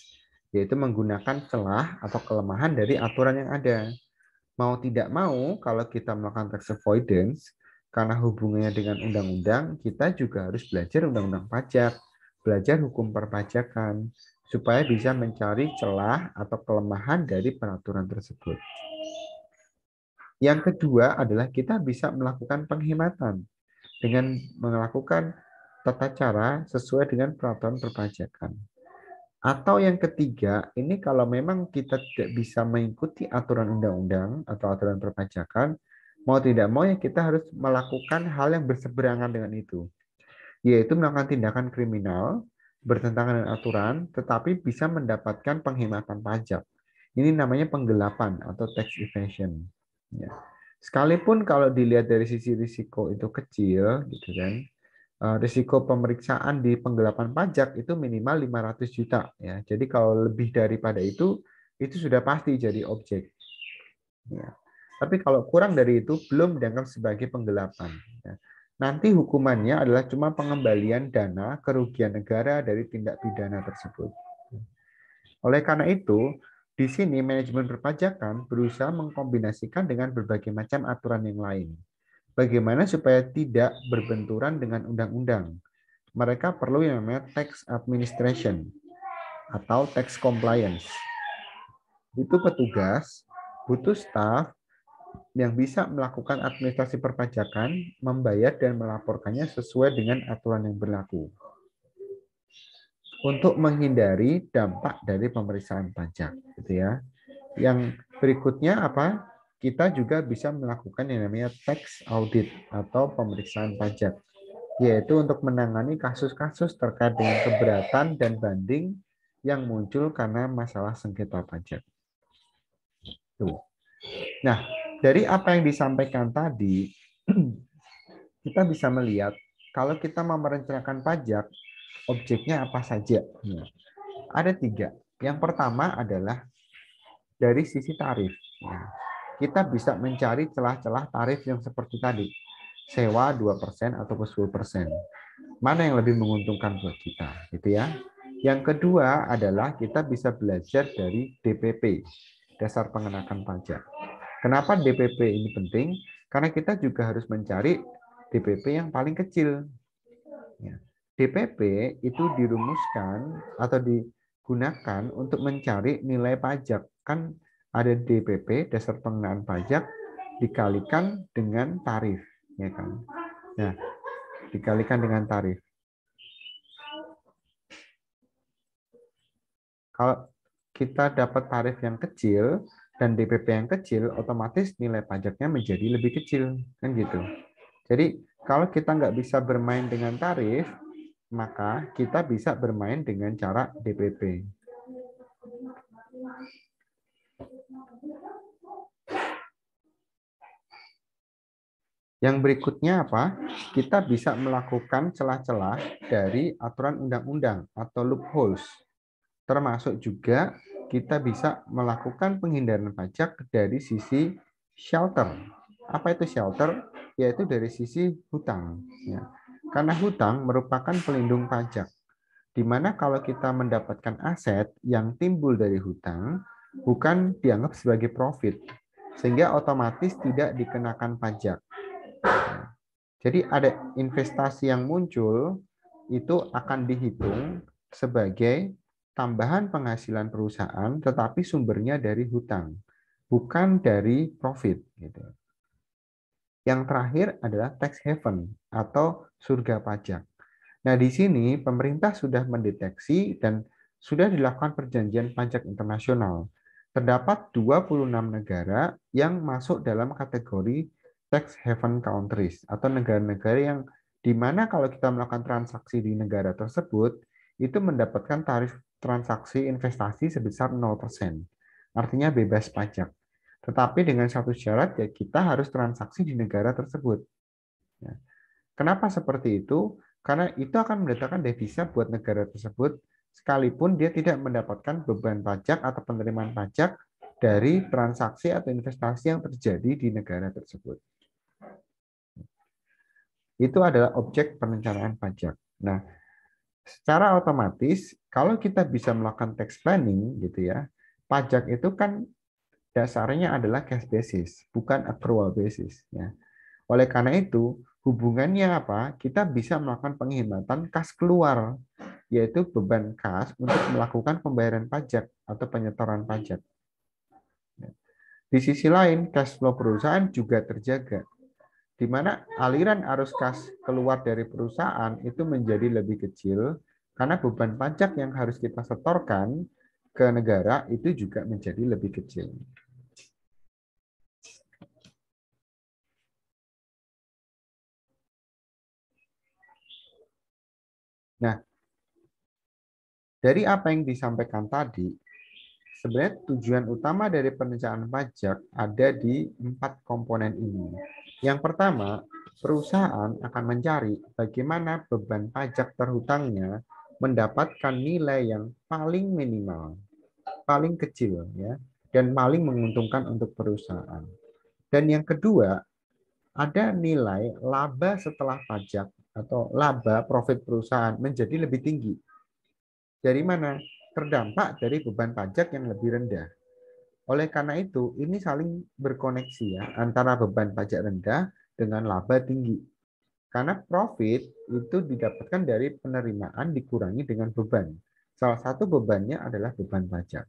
yaitu menggunakan celah atau kelemahan dari aturan yang ada. Mau tidak mau, kalau kita melakukan tax avoidance, karena hubungannya dengan undang-undang, kita juga harus belajar undang-undang pajak, belajar hukum perpajakan, supaya bisa mencari celah atau kelemahan dari peraturan tersebut. Yang kedua adalah kita bisa melakukan penghematan dengan melakukan tata cara sesuai dengan peraturan perpajakan. Atau yang ketiga, ini kalau memang kita tidak bisa mengikuti aturan undang-undang atau aturan perpajakan, mau tidak mau ya kita harus melakukan hal yang berseberangan dengan itu, yaitu melakukan tindakan kriminal bertentangan dengan aturan, tetapi bisa mendapatkan penghematan pajak. Ini namanya penggelapan atau tax evasion. Ya. Sekalipun kalau dilihat dari sisi risiko itu kecil, gitu kan, risiko pemeriksaan di penggelapan pajak itu minimal 500 juta. Ya. Jadi kalau lebih daripada itu sudah pasti jadi objek. Ya. Tapi kalau kurang dari itu, belum dianggap sebagai penggelapan. Ya. Nanti hukumannya adalah cuma pengembalian dana kerugian negara dari tindak pidana tersebut. Oleh karena itu, di sini manajemen perpajakan berusaha mengkombinasikan dengan berbagai macam aturan yang lain. Bagaimana supaya tidak berbenturan dengan undang-undang? Mereka perlu yang namanya tax administration atau tax compliance. Itu petugas, butuh staff yang bisa melakukan administrasi perpajakan, membayar dan melaporkannya sesuai dengan aturan yang berlaku. Untuk menghindari dampak dari pemeriksaan pajak, gitu ya. Yang berikutnya apa? Kita juga bisa melakukan yang namanya tax audit atau pemeriksaan pajak, yaitu untuk menangani kasus-kasus terkait dengan keberatan dan banding yang muncul karena masalah sengketa pajak. Tuh. Nah, dari apa yang disampaikan tadi, kita bisa melihat kalau kita mau merencanakan pajak, objeknya apa saja. Nah, ada 3. Yang pertama adalah dari sisi tarif. Nah, kita bisa mencari celah-celah tarif yang seperti tadi. Sewa 2% atau 10%. Mana yang lebih menguntungkan buat kita, gitu ya. Yang kedua adalah kita bisa belajar dari DPP, dasar pengenakan pajak. Kenapa DPP ini penting? Karena kita juga harus mencari DPP yang paling kecil. DPP itu dirumuskan atau digunakan untuk mencari nilai pajak. Kan ada DPP, dasar pengenaan pajak, dikalikan dengan tarif, ya kan? Nah, dikalikan dengan tarif. Kalau kita dapat tarif yang kecil dan DPP yang kecil, otomatis nilai pajaknya menjadi lebih kecil, kan gitu. Jadi kalau kita nggak bisa bermain dengan tarif, maka kita bisa bermain dengan cara DPP. Yang berikutnya apa? Kita bisa melakukan celah-celah dari aturan undang-undang atau loopholes. Termasuk juga kita bisa melakukan penghindaran pajak dari sisi shelter. Apa itu shelter? Yaitu dari sisi hutang. Ya. Karena hutang merupakan pelindung pajak. Di mana kalau kita mendapatkan aset yang timbul dari hutang, bukan dianggap sebagai profit. Sehingga otomatis tidak dikenakan pajak. Jadi ada investasi yang muncul itu akan dihitung sebagai tambahan penghasilan perusahaan, tetapi sumbernya dari hutang, bukan dari profit. Gitu. Yang terakhir adalah tax haven atau surga pajak. Nah, di sini pemerintah sudah mendeteksi dan sudah dilakukan perjanjian pajak internasional. Terdapat 26 negara yang masuk dalam kategori tax haven countries atau negara-negara yang di mana kalau kita melakukan transaksi di negara tersebut itu mendapatkan tarif transaksi investasi sebesar 0%. Artinya bebas pajak. Tetapi dengan satu syarat ya kita harus transaksi di negara tersebut. Ya. Kenapa seperti itu? Karena itu akan mendatangkan devisa buat negara tersebut sekalipun dia tidak mendapatkan beban pajak atau penerimaan pajak dari transaksi atau investasi yang terjadi di negara tersebut. Itu adalah objek perencanaan pajak. Nah, secara otomatis kalau kita bisa melakukan tax planning gitu ya, pajak itu kan dasarnya adalah cash basis, bukan accrual basis ya. Oleh karena itu, hubungannya apa? Kita bisa melakukan penghematan kas keluar, yaitu beban kas untuk melakukan pembayaran pajak atau penyetoran pajak. Di sisi lain, cash flow perusahaan juga terjaga, di mana aliran arus kas keluar dari perusahaan itu menjadi lebih kecil karena beban pajak yang harus kita setorkan ke negara itu juga menjadi lebih kecil. Nah, dari apa yang disampaikan tadi, sebenarnya tujuan utama dari perencanaan pajak ada di 4 komponen ini. Yang pertama, perusahaan akan mencari bagaimana beban pajak terhutangnya mendapatkan nilai yang paling minimal, paling kecil ya, dan paling menguntungkan untuk perusahaan. Dan yang kedua, ada nilai laba setelah pajak atau laba profit perusahaan menjadi lebih tinggi. Dari mana? Terdampak dari beban pajak yang lebih rendah. Oleh karena itu, ini saling berkoneksi ya antara beban pajak rendah dengan laba tinggi. Karena profit itu didapatkan dari penerimaan dikurangi dengan beban. Salah satu bebannya adalah beban pajak.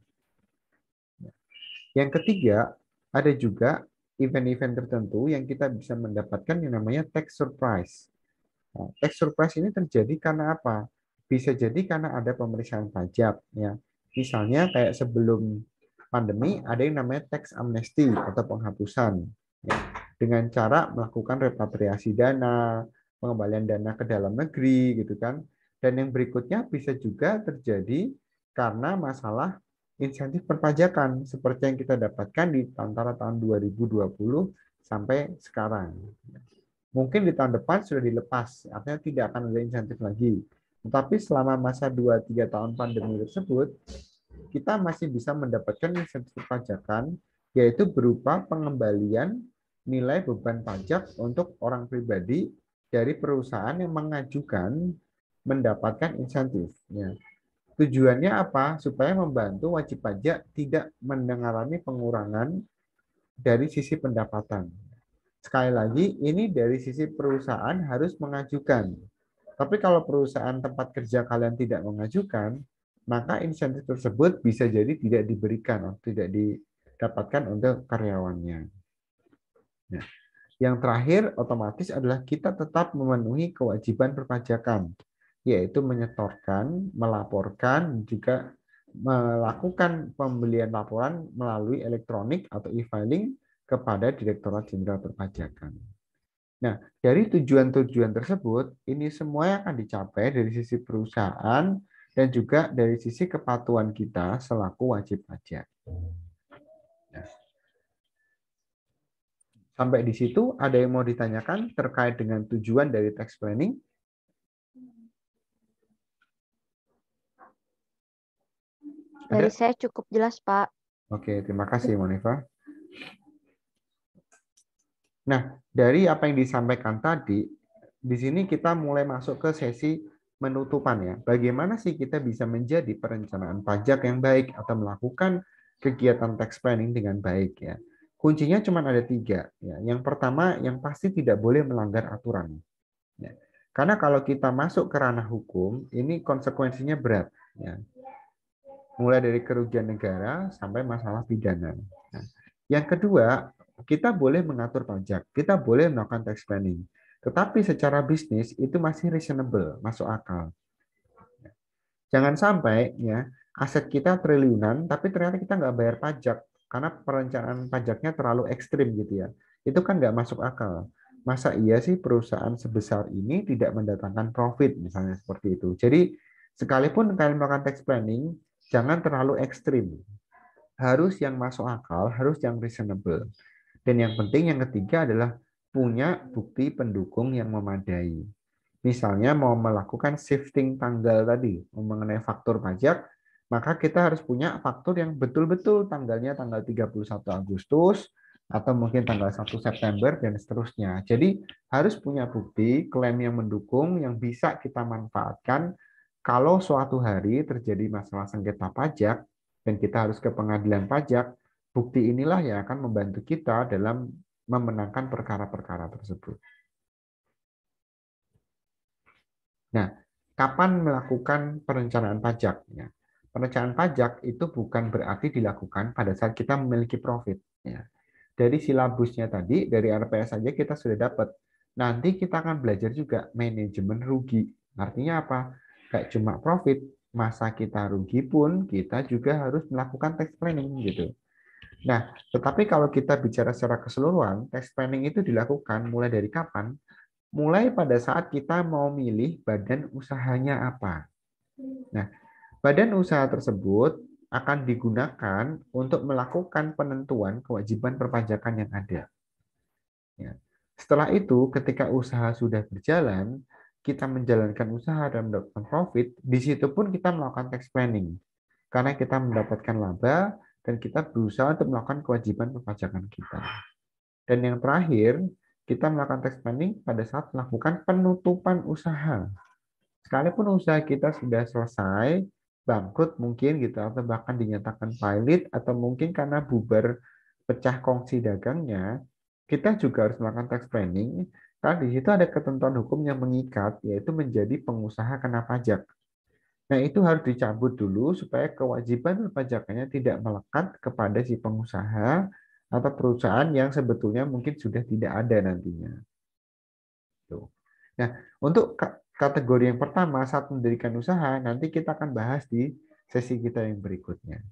Yang ketiga, ada juga event-event tertentu yang kita bisa mendapatkan yang namanya tax surprise. Nah, tax surprise ini terjadi karena apa? Bisa jadi karena ada pemeriksaan pajak ya. Misalnya kayak sebelum pandemi ada yang namanya tax amnesty atau penghapusan ya. Dengan cara melakukan repatriasi dana, pengembalian dana ke dalam negeri gitu kan. Dan yang berikutnya bisa juga terjadi karena masalah insentif perpajakan seperti yang kita dapatkan di antara tahun 2020 sampai sekarang. Mungkin di tahun depan sudah dilepas, artinya tidak akan ada insentif lagi. Tetapi selama masa 2-3 tahun pandemi tersebut, kita masih bisa mendapatkan insentif perpajakan, yaitu berupa pengembalian nilai beban pajak untuk orang pribadi dari perusahaan yang mengajukan mendapatkan insentif. Ya. Tujuannya apa? Supaya membantu wajib pajak tidak mengalami pengurangan dari sisi pendapatan. Sekali lagi, ini dari sisi perusahaan harus mengajukan. Tapi kalau perusahaan tempat kerja kalian tidak mengajukan, maka insentif tersebut bisa jadi tidak diberikan atau tidak didapatkan untuk karyawannya. Nah, yang terakhir otomatis adalah kita tetap memenuhi kewajiban perpajakan, yaitu menyetorkan, melaporkan, juga melakukan pembelian laporan melalui elektronik atau e-filing kepada Direktorat Jenderal Perpajakan. Nah, dari tujuan-tujuan tersebut, ini semua akan dicapai dari sisi perusahaan dan juga dari sisi kepatuhan kita selaku wajib pajak. Nah, sampai di situ ada yang mau ditanyakan terkait dengan tujuan dari tax planning? Dari saya cukup jelas, Pak. Oke, terima kasih, Monifa. Nah, dari apa yang disampaikan tadi, di sini kita mulai masuk ke sesi penutupan ya. Bagaimana sih kita bisa menjadi perencanaan pajak yang baik atau melakukan kegiatan tax planning dengan baik ya. Kuncinya cuma ada 3 ya. Yang pertama, yang pasti tidak boleh melanggar aturan. Ya. Karena kalau kita masuk ke ranah hukum, ini konsekuensinya berat ya. Mulai dari kerugian negara sampai masalah pidana. Nah, yang kedua, kita boleh mengatur pajak, kita boleh melakukan tax planning. Tetapi secara bisnis itu masih reasonable, masuk akal. Jangan sampai ya aset kita triliunan, tapi ternyata kita nggak bayar pajak karena perencanaan pajaknya terlalu ekstrim gitu ya. Itu kan nggak masuk akal. Masa iya sih perusahaan sebesar ini tidak mendatangkan profit misalnya seperti itu. Jadi sekalipun kalian melakukan tax planning, jangan terlalu ekstrim. Harus yang masuk akal, harus yang reasonable. Dan yang penting yang ketiga adalah punya bukti pendukung yang memadai. Misalnya mau melakukan shifting tanggal tadi, mengenai faktur pajak, maka kita harus punya faktur yang betul-betul tanggalnya tanggal 31 Agustus, atau mungkin tanggal 1 September dan seterusnya. Jadi harus punya bukti klaim yang mendukung yang bisa kita manfaatkan kalau suatu hari terjadi masalah sengketa pajak dan kita harus ke pengadilan pajak. Bukti inilah yang akan membantu kita dalam memenangkan perkara-perkara tersebut. Nah, kapan melakukan perencanaan pajak? Ya, perencanaan pajak itu bukan berarti dilakukan pada saat kita memiliki profit. Ya. Dari silabusnya tadi, dari RPS saja kita sudah dapat. Nanti kita akan belajar juga manajemen rugi. Artinya apa? Kayak cuma profit, masa kita rugi pun kita juga harus melakukan tax planning gitu. Nah, tetapi kalau kita bicara secara keseluruhan, tax planning itu dilakukan mulai dari kapan? Mulai pada saat kita mau milih badan usahanya apa. Nah, badan usaha tersebut akan digunakan untuk melakukan penentuan kewajiban perpajakan yang ada. Ya. Setelah itu, ketika usaha sudah berjalan, kita menjalankan usaha dan mendapatkan profit, di situ pun kita melakukan tax planning. Karena kita mendapatkan laba dan kita berusaha untuk melakukan kewajiban perpajakan kita. Dan yang terakhir, kita melakukan tax planning pada saat melakukan penutupan usaha. Sekalipun usaha kita sudah selesai, bangkrut mungkin gitu, atau bahkan dinyatakan pilot, atau mungkin karena bubar pecah kongsi dagangnya, kita juga harus melakukan tax planning, karena di situ ada ketentuan hukum yang mengikat, yaitu menjadi pengusaha kena pajak. Nah, itu harus dicabut dulu supaya kewajiban perpajakannya tidak melekat kepada si pengusaha atau perusahaan yang sebetulnya mungkin sudah tidak ada nantinya. Tuh. Nah, untuk kategori yang pertama saat mendirikan usaha, nanti kita akan bahas di sesi kita yang berikutnya.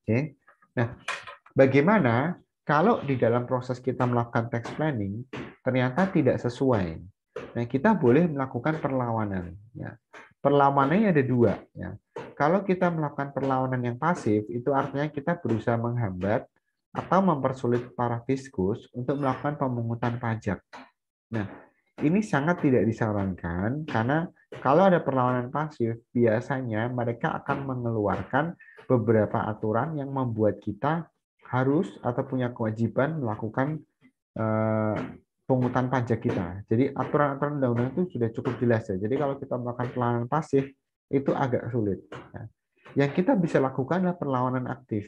Oke. Nah, bagaimana kalau di dalam proses kita melakukan tax planning ternyata tidak sesuai? Nah, kita boleh melakukan perlawanan. Ya. Perlawanannya ada dua. Ya. Kalau kita melakukan perlawanan yang pasif, itu artinya kita berusaha menghambat atau mempersulit para fiskus untuk melakukan pemungutan pajak. Nah, ini sangat tidak disarankan karena kalau ada perlawanan pasif, biasanya mereka akan mengeluarkan beberapa aturan yang membuat kita harus atau punya kewajiban melakukan pungutan pajak kita. Jadi aturan-aturan undang-undang itu sudah cukup jelas ya. Jadi kalau kita melakukan perlawanan pasif itu agak sulit. Yang kita bisa lakukan adalah perlawanan aktif.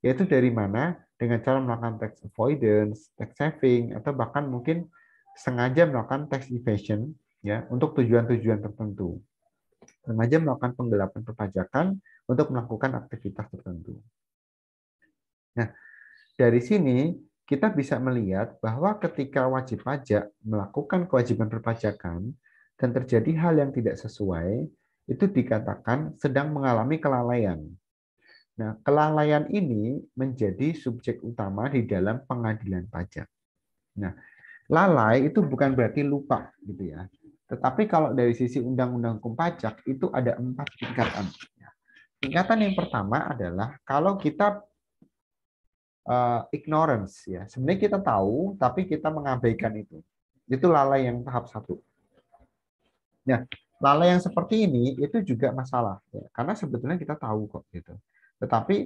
Yaitu dari mana? Dengan cara melakukan tax avoidance, tax saving, atau bahkan mungkin sengaja melakukan tax evasion ya untuk tujuan-tujuan tertentu. Sengaja melakukan penggelapan perpajakan untuk melakukan aktivitas tertentu. Nah, dari sini kita bisa melihat bahwa ketika wajib pajak melakukan kewajiban perpajakan dan terjadi hal yang tidak sesuai, itu dikatakan sedang mengalami kelalaian. Nah, kelalaian ini menjadi subjek utama di dalam pengadilan pajak. Nah, lalai itu bukan berarti lupa, gitu ya. Tetapi kalau dari sisi undang-undang hukum pajak itu ada 4 tingkatan. Tingkatan yang pertama adalah kalau kita ignorance ya. Sebenarnya kita tahu tapi kita mengabaikan itu. Itu lalai yang tahap 1. Nah, lalai yang seperti ini itu juga masalah ya. Karena sebetulnya kita tahu kok gitu. Tetapi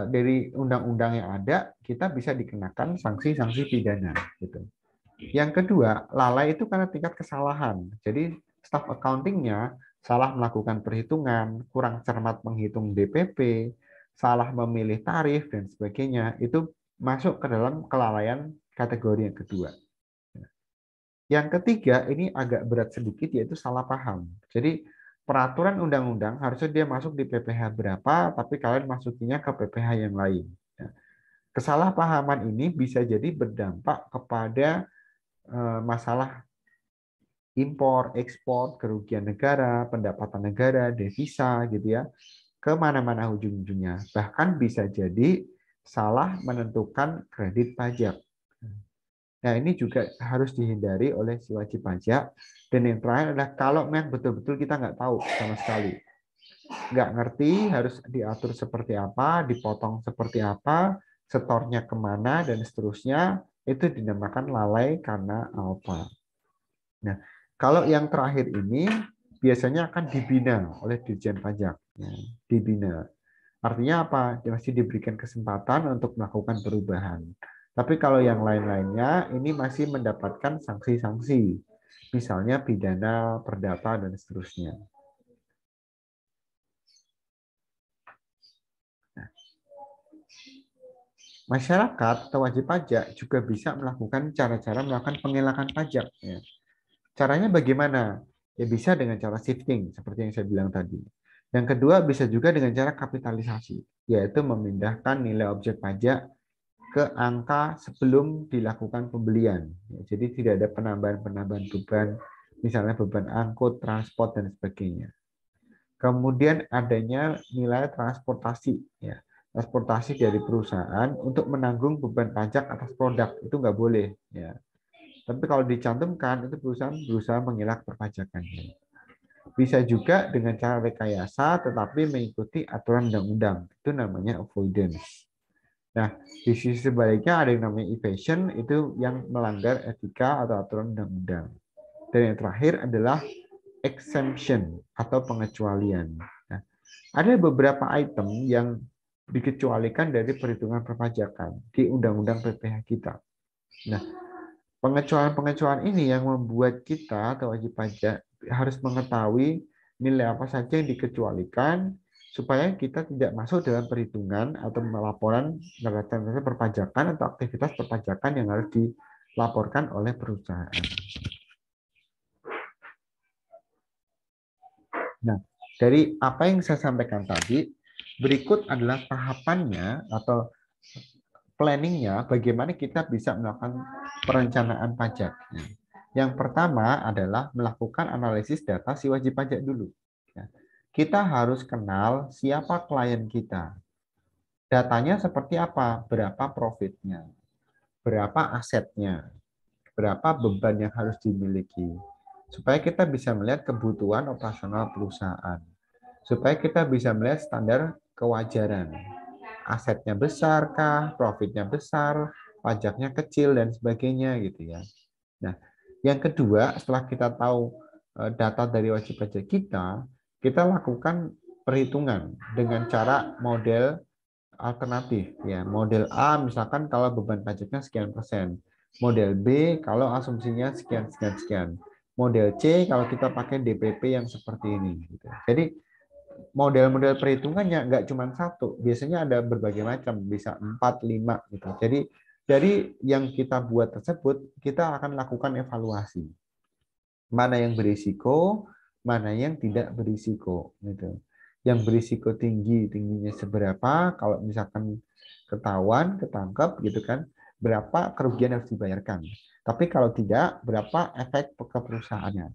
dari undang-undang yang ada kita bisa dikenakan sanksi-sanksi pidana gitu. Yang kedua, lalai itu karena tingkat kesalahan. Jadi staff accounting-nya salah melakukan perhitungan, kurang cermat menghitung DPP, salah memilih tarif, dan sebagainya. Itu masuk ke dalam kelalaian kategori yang kedua. Yang ketiga, ini agak berat sedikit, yaitu salah paham. Jadi peraturan undang-undang harusnya dia masuk di PPh berapa, tapi kalian masukinya ke PPh yang lain. Kesalahpahaman ini bisa jadi berdampak kepada masalah impor, ekspor, kerugian negara, pendapatan negara, devisa gitu ya, ke mana-mana ujung-ujungnya. Bahkan bisa jadi salah menentukan kredit pajak. Nah, ini juga harus dihindari oleh si wajib pajak. Dan yang terakhir adalah kalau memang betul-betul kita nggak tahu sama sekali. Nggak ngerti harus diatur seperti apa, dipotong seperti apa, setornya kemana, dan seterusnya, itu dinamakan lalai karena apa. Nah, kalau yang terakhir ini biasanya akan dibina oleh Dirjen Pajak. Ya, dibina. Artinya apa? Dia masih diberikan kesempatan untuk melakukan perubahan. Tapi kalau yang lain-lainnya ini masih mendapatkan sanksi-sanksi. Misalnya pidana, perdata, dan seterusnya. Masyarakat atau wajib pajak juga bisa melakukan cara-cara melakukan pengelakan pajak. Ya. Caranya bagaimana? Ya bisa dengan cara shifting, seperti yang saya bilang tadi. Yang kedua bisa juga dengan cara kapitalisasi, yaitu memindahkan nilai objek pajak ke angka sebelum dilakukan pembelian. Ya, jadi tidak ada penambahan-penambahan beban, misalnya beban angkut, transport, dan sebagainya. Kemudian adanya nilai transportasi, ya transportasi dari perusahaan untuk menanggung beban pajak atas produk itu nggak boleh, ya. Tapi kalau dicantumkan itu perusahaan berusaha mengelak perpajakan. Bisa juga dengan cara rekayasa tetapi mengikuti aturan undang-undang. Itu namanya avoidance. Nah, di sisi sebaliknya ada yang namanya evasion, itu yang melanggar etika atau aturan undang-undang. Dan yang terakhir adalah exemption atau pengecualian. Nah, ada beberapa item yang dikecualikan dari perhitungan perpajakan di Undang-Undang PPh kita. Nah, pengecualian-pengecualian ini yang membuat kita atau wajib pajak harus mengetahui nilai apa saja yang dikecualikan supaya kita tidak masuk dalam perhitungan atau laporan neraca perpajakan atau aktivitas perpajakan yang harus dilaporkan oleh perusahaan. Nah, dari apa yang saya sampaikan tadi, berikut adalah tahapannya atau planningnya bagaimana kita bisa melakukan perencanaan pajak. Yang pertama adalah melakukan analisis data si wajib pajak dulu. Kita harus kenal siapa klien kita. Datanya seperti apa, berapa profitnya, berapa asetnya, berapa beban yang harus dimiliki. Supaya kita bisa melihat kebutuhan operasional perusahaan. Supaya kita bisa melihat standar kewajaran. Asetnya besarkah, profitnya besar, pajaknya kecil, dan sebagainya gitu ya. Nah, yang kedua, setelah kita tahu data dari wajib pajak kita lakukan perhitungan dengan cara model alternatif ya. Model A misalkan kalau beban pajaknya sekian persen. Model B kalau asumsinya sekian sekian sekian. Model C kalau kita pakai DPP yang seperti ini gitu. Jadi model-model perhitungannya nggak cuma satu, biasanya ada berbagai macam, bisa 4, 5 gitu. Jadi dari yang kita buat tersebut, kita akan lakukan evaluasi. Mana yang berisiko, mana yang tidak berisiko gitu. Yang berisiko tinggi, tingginya seberapa, kalau misalkan ketahuan, ketangkep gitu kan, berapa kerugian harus dibayarkan. Tapi kalau tidak, berapa efek ke perusahaannya.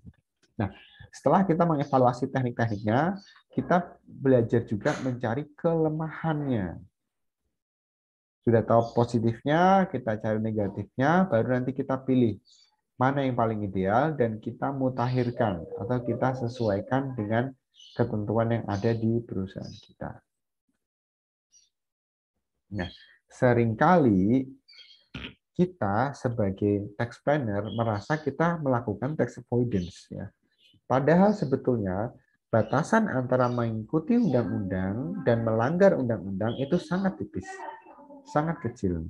Nah, setelah kita mengevaluasi teknik-tekniknya, kita belajar juga mencari kelemahannya. Sudah tahu positifnya, kita cari negatifnya, baru nanti kita pilih mana yang paling ideal dan kita mutakhirkan atau kita sesuaikan dengan ketentuan yang ada di perusahaan kita. Nah, seringkali kita sebagai tax planner merasa kita melakukan tax avoidance ya. Padahal sebetulnya batasan antara mengikuti undang-undang dan melanggar undang-undang itu sangat tipis, sangat kecil.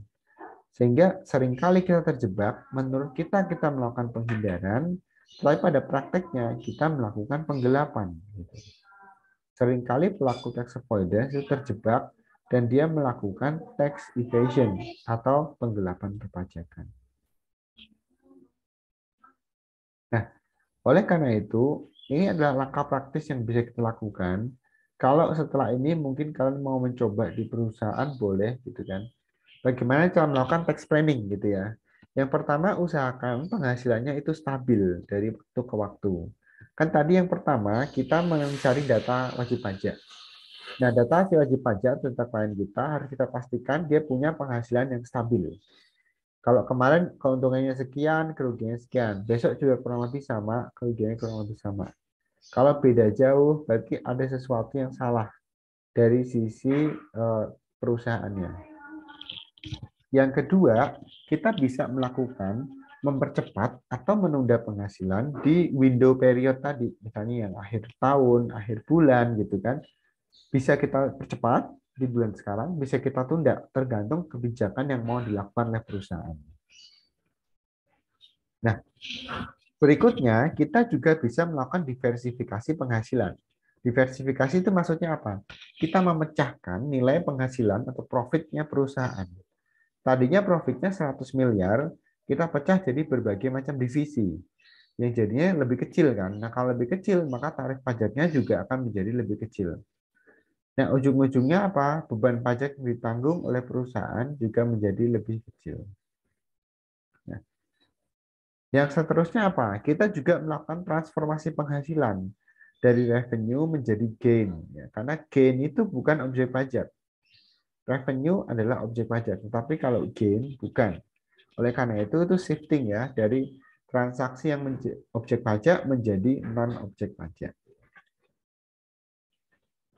Sehingga seringkali kita terjebak, menurut kita melakukan penghindaran, tetapi pada prakteknya kita melakukan penggelapan. Seringkali pelaku tax avoidance itu terjebak dan dia melakukan tax evasion atau penggelapan perpajakan. Nah, oleh karena itu, ini adalah langkah praktis yang bisa kita lakukan. Kalau setelah ini mungkin kalian mau mencoba di perusahaan, boleh gitu kan. Bagaimana cara melakukan tax planning gitu ya. Yang pertama, usahakan penghasilannya itu stabil dari waktu ke waktu. Kan tadi yang pertama, kita mencari data wajib pajak. Nah, data wajib pajak tentang klien kita harus kita pastikan dia punya penghasilan yang stabil. Kalau kemarin keuntungannya sekian, kerugiannya sekian. Besok juga kurang lebih sama, kerugiannya kurang lebih sama. Kalau beda jauh, berarti ada sesuatu yang salah dari sisi perusahaannya. Yang kedua, kita bisa melakukan mempercepat atau menunda penghasilan di window period tadi. Misalnya yang akhir tahun, akhir bulan gitu kan. Bisa kita percepat, di bulan sekarang, bisa kita tunda, tergantung kebijakan yang mau dilakukan oleh perusahaan. Nah, berikutnya kita juga bisa melakukan diversifikasi penghasilan. Diversifikasi itu maksudnya apa? Kita memecahkan nilai penghasilan atau profitnya perusahaan. Tadinya profitnya 100 miliar, kita pecah jadi berbagai macam divisi. Yang jadinya lebih kecil kan. Nah, kalau lebih kecil, maka tarif pajaknya juga akan menjadi lebih kecil. Nah, ujung-ujungnya apa? Beban pajak yang ditanggung oleh perusahaan juga menjadi lebih kecil. Nah, yang seterusnya apa? Kita juga melakukan transformasi penghasilan dari revenue menjadi gain. Ya, karena gain itu bukan objek pajak. Revenue adalah objek pajak, tetapi kalau gain bukan. Oleh karena itu shifting ya dari transaksi yang objek pajak menjadi non-objek pajak.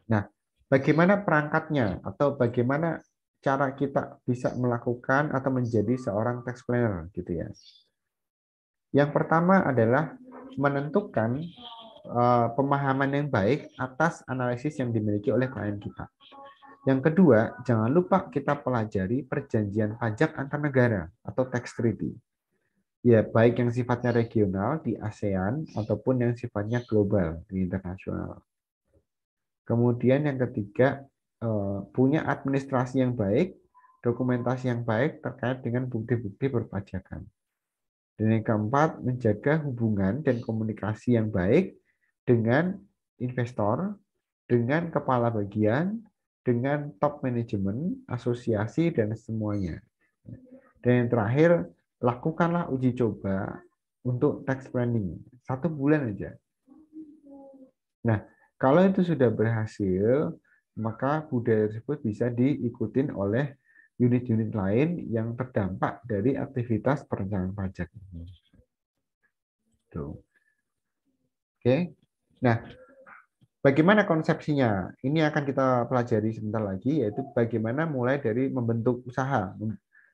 Nah, bagaimana perangkatnya atau bagaimana cara kita bisa melakukan atau menjadi seorang tax planner gitu ya. Yang pertama adalah menentukan pemahaman yang baik atas analisis yang dimiliki oleh klien kita. Yang kedua, jangan lupa kita pelajari perjanjian pajak antar negara atau tax treaty. Ya, baik yang sifatnya regional di ASEAN ataupun yang sifatnya global di internasional. Kemudian yang ketiga, punya administrasi yang baik, dokumentasi yang baik terkait dengan bukti-bukti perpajakan. Dan yang keempat, menjaga hubungan dan komunikasi yang baik dengan investor, dengan kepala bagian, dengan top manajemen, asosiasi, dan semuanya. Dan yang terakhir, lakukanlah uji coba untuk tax planning. 1 bulan aja. Nah, kalau itu sudah berhasil, maka budaya tersebut bisa diikutin oleh unit-unit lain yang terdampak dari aktivitas perencanaan pajak ini. Tuh. Oke. Nah, bagaimana konsepsinya? Ini akan kita pelajari sebentar lagi, yaitu bagaimana mulai dari membentuk usaha,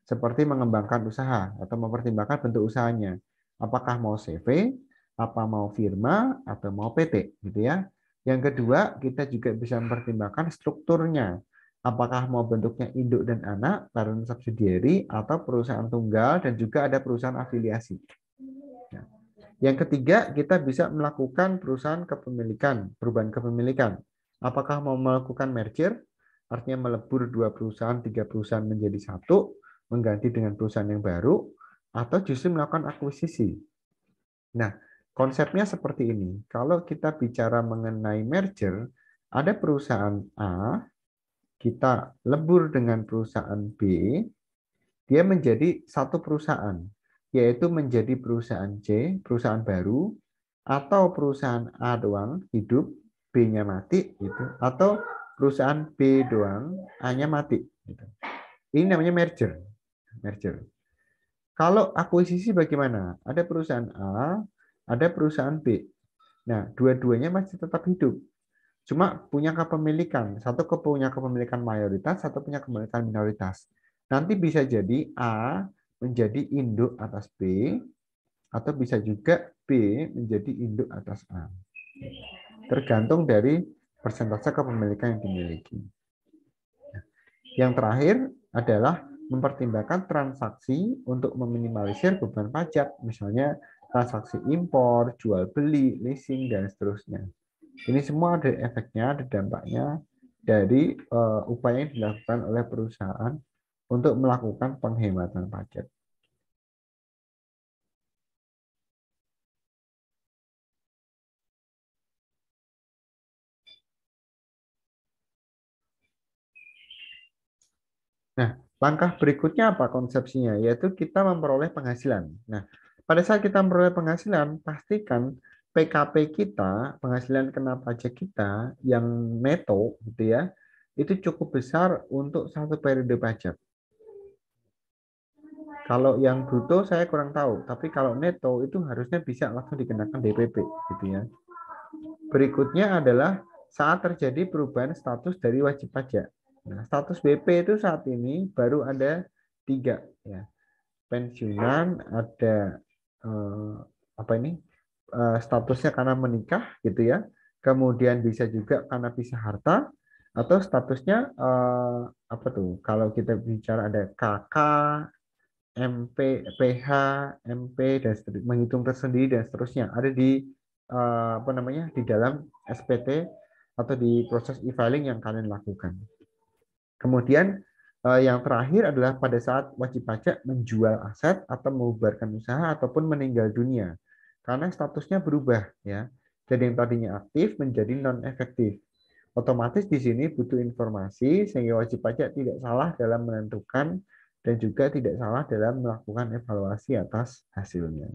seperti mengembangkan usaha atau mempertimbangkan bentuk usahanya. Apakah mau CV, apa mau firma, atau mau PT, gitu ya. Yang kedua, kita juga bisa mempertimbangkan strukturnya. Apakah mau bentuknya induk dan anak, parent subsidiary, atau perusahaan tunggal, dan juga ada perusahaan afiliasi. Nah, yang ketiga, kita bisa melakukan perusahaan kepemilikan, perubahan kepemilikan. Apakah mau melakukan merger, artinya melebur 2 perusahaan, 3 perusahaan menjadi satu, mengganti dengan perusahaan yang baru, atau justru melakukan akuisisi. Nah, konsepnya seperti ini. Kalau kita bicara mengenai merger, ada perusahaan A, kita lebur dengan perusahaan B, dia menjadi satu perusahaan, yaitu menjadi perusahaan C, perusahaan baru, atau perusahaan A doang hidup, B-nya mati, gitu, atau perusahaan B doang, A-nya mati. Gitu. Ini namanya merger. Merger. Kalau akuisisi bagaimana? Ada perusahaan A, ada perusahaan B. Nah, dua-duanya masih tetap hidup. Cuma punya kepemilikan. Satu punya kepemilikan mayoritas, satu punya kepemilikan minoritas. Nanti bisa jadi A menjadi induk atas B, atau bisa juga B menjadi induk atas A. Tergantung dari persentase kepemilikan yang dimiliki. Yang terakhir adalah mempertimbangkan transaksi untuk meminimalisir beban pajak, misalnya transaksi impor, jual beli, leasing, dan seterusnya. Ini semua ada efeknya, ada dampaknya dari upaya yang dilakukan oleh perusahaan untuk melakukan penghematan pajak. Nah, langkah berikutnya apa konsepsinya? Yaitu kita memperoleh penghasilan. Nah, pada saat kita memperoleh penghasilan, pastikan PKP kita, penghasilan kena pajak kita yang neto gitu ya, itu cukup besar untuk satu periode pajak. Kalau yang bruto saya kurang tahu, tapi kalau neto itu harusnya bisa langsung dikenakan DPP gitu ya. Berikutnya adalah saat terjadi perubahan status dari wajib pajak. Nah, status BP itu saat ini baru ada 3 ya. Pensiunan, ada apa ini? Statusnya karena menikah gitu ya. Kemudian bisa juga karena pisah harta Atau statusnya apa tuh? Kalau kita bicara ada KK, MP, PH, MP dan menghitung tersendiri dan seterusnya ada di apa namanya di dalam SPT atau di proses e-filing yang kalian lakukan. Kemudian yang terakhir adalah pada saat wajib pajak menjual aset atau membubarkan usaha ataupun meninggal dunia. Karena statusnya berubah ya. Jadi yang tadinya aktif menjadi non efektif. Otomatis di sini butuh informasi sehingga wajib pajak tidak salah dalam menentukan dan juga tidak salah dalam melakukan evaluasi atas hasilnya.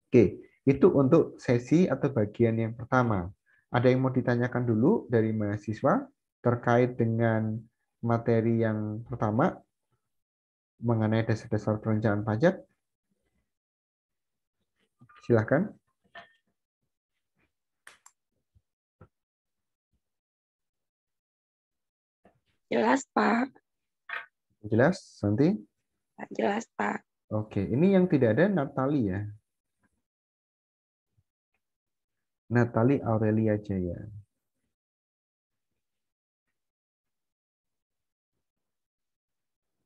Oke, itu untuk sesi atau bagian yang pertama. Ada yang mau ditanyakan dulu dari mahasiswa terkait dengan materi yang pertama mengenai dasar-dasar perencanaan pajak? Silakan. Jelas, Pak. Jelas, Santi? Jelas, Pak. Oke, ini yang tidak ada Natali ya. Natali Aurelia Jaya.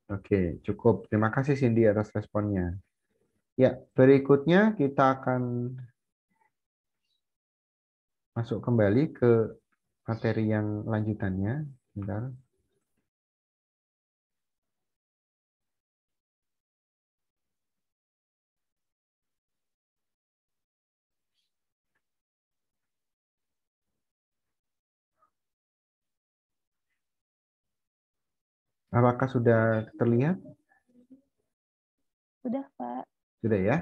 Oke, cukup. Terima kasih Cindy atas responnya. Ya, berikutnya kita akan masuk kembali ke materi yang lanjutannya. Bentar. Apakah sudah terlihat? Sudah, Pak. Sudah ya?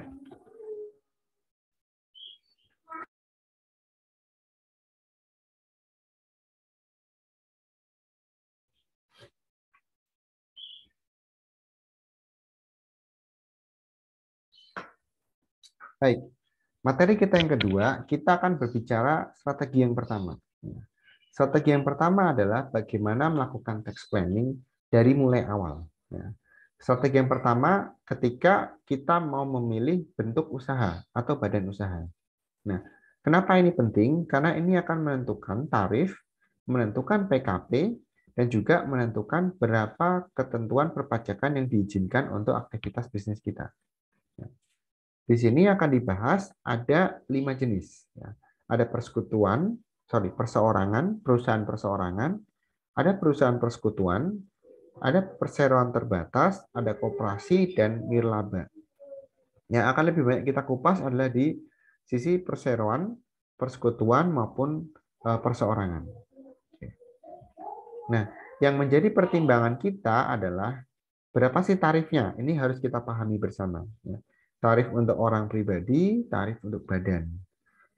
Baik. Materi kita yang kedua, kita akan berbicara strategi yang pertama. Strategi yang pertama adalah bagaimana melakukan tax planning dari mulai awal. Strategi yang pertama ketika kita mau memilih bentuk usaha atau badan usaha. Nah, kenapa ini penting? Karena ini akan menentukan tarif, menentukan PKP, dan juga menentukan berapa ketentuan perpajakan yang diizinkan untuk aktivitas bisnis kita. Di sini akan dibahas ada 5 jenis. Ada persekutuan, perseorangan, perusahaan perseorangan, ada perusahaan persekutuan, ada perseroan terbatas, ada koperasi, dan nirlaba. Yang akan lebih banyak kita kupas adalah di sisi perseroan, persekutuan, maupun perseorangan. Nah, yang menjadi pertimbangan kita adalah berapa sih tarifnya? Ini harus kita pahami bersama. Tarif untuk orang pribadi, tarif untuk badan.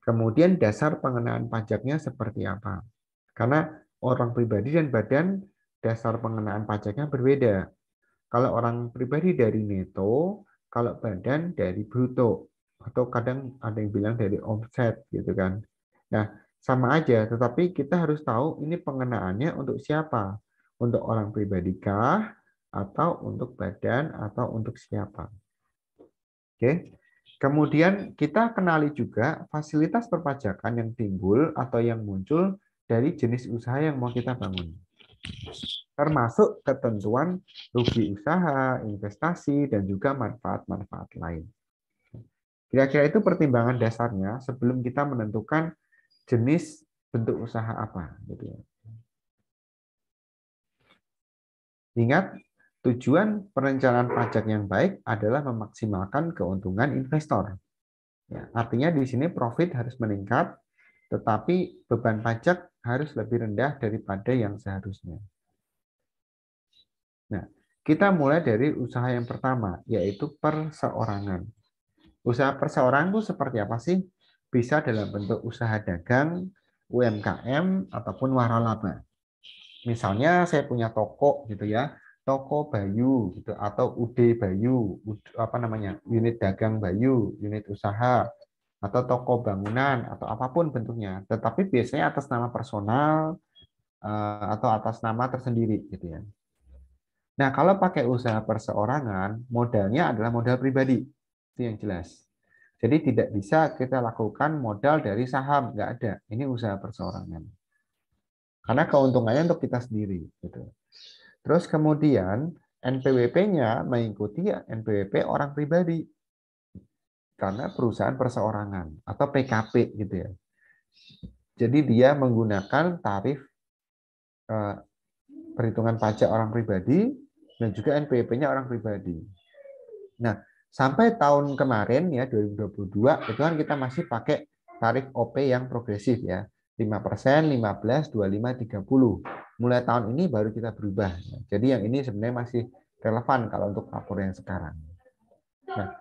Kemudian dasar pengenaan pajaknya seperti apa? Karena orang pribadi dan badan dasar pengenaan pajaknya berbeda. Kalau orang pribadi dari neto, kalau badan dari bruto. Atau kadang ada yang bilang dari omset gitu kan. Nah, sama aja, tetapi kita harus tahu ini pengenaannya untuk siapa? Untuk orang pribadi kah? Atau untuk badan? Atau untuk siapa? Oke. Kemudian kita kenali juga fasilitas perpajakan yang timbul atau yang muncul dari jenis usaha yang mau kita bangun. Termasuk ketentuan rugi usaha, investasi, dan juga manfaat-manfaat lain. Kira-kira itu pertimbangan dasarnya sebelum kita menentukan jenis bentuk usaha apa. Ingat, tujuan perencanaan pajak yang baik adalah memaksimalkan keuntungan investor. Ya, artinya di sini profit harus meningkat, tetapi beban pajak harus lebih rendah daripada yang seharusnya. Nah, kita mulai dari usaha yang pertama, yaitu perseorangan. Usaha perseorangan itu seperti apa sih? Bisa dalam bentuk usaha dagang, UMKM, ataupun waralaba. Misalnya saya punya toko gitu ya, toko Bayu gitu atau UD Bayu, unit dagang Bayu, unit usaha atau toko bangunan atau apapun bentuknya. Tetapi biasanya atas nama personal atau atas nama tersendiri gitu ya. Nah, kalau pakai usaha perseorangan, modalnya adalah modal pribadi. Itu yang jelas. Jadi tidak bisa kita lakukan modal dari saham, nggak ada. Ini usaha perseorangan. Karena keuntungannya untuk kita sendiri. Gitu. Terus kemudian NPWP-nya mengikuti NPWP orang pribadi. Karena perusahaan perseorangan atau PKP gitu ya. Jadi dia menggunakan tarif perhitungan pajak orang pribadi dan juga NPWP-nya orang pribadi. Nah, sampai tahun kemarin ya 2022 itu kan kita masih pakai tarif OP yang progresif ya. 5%, 15, 25, 30. Mulai tahun ini baru kita berubah. Jadi yang ini sebenarnya masih relevan kalau untuk lapor yang sekarang. Nah,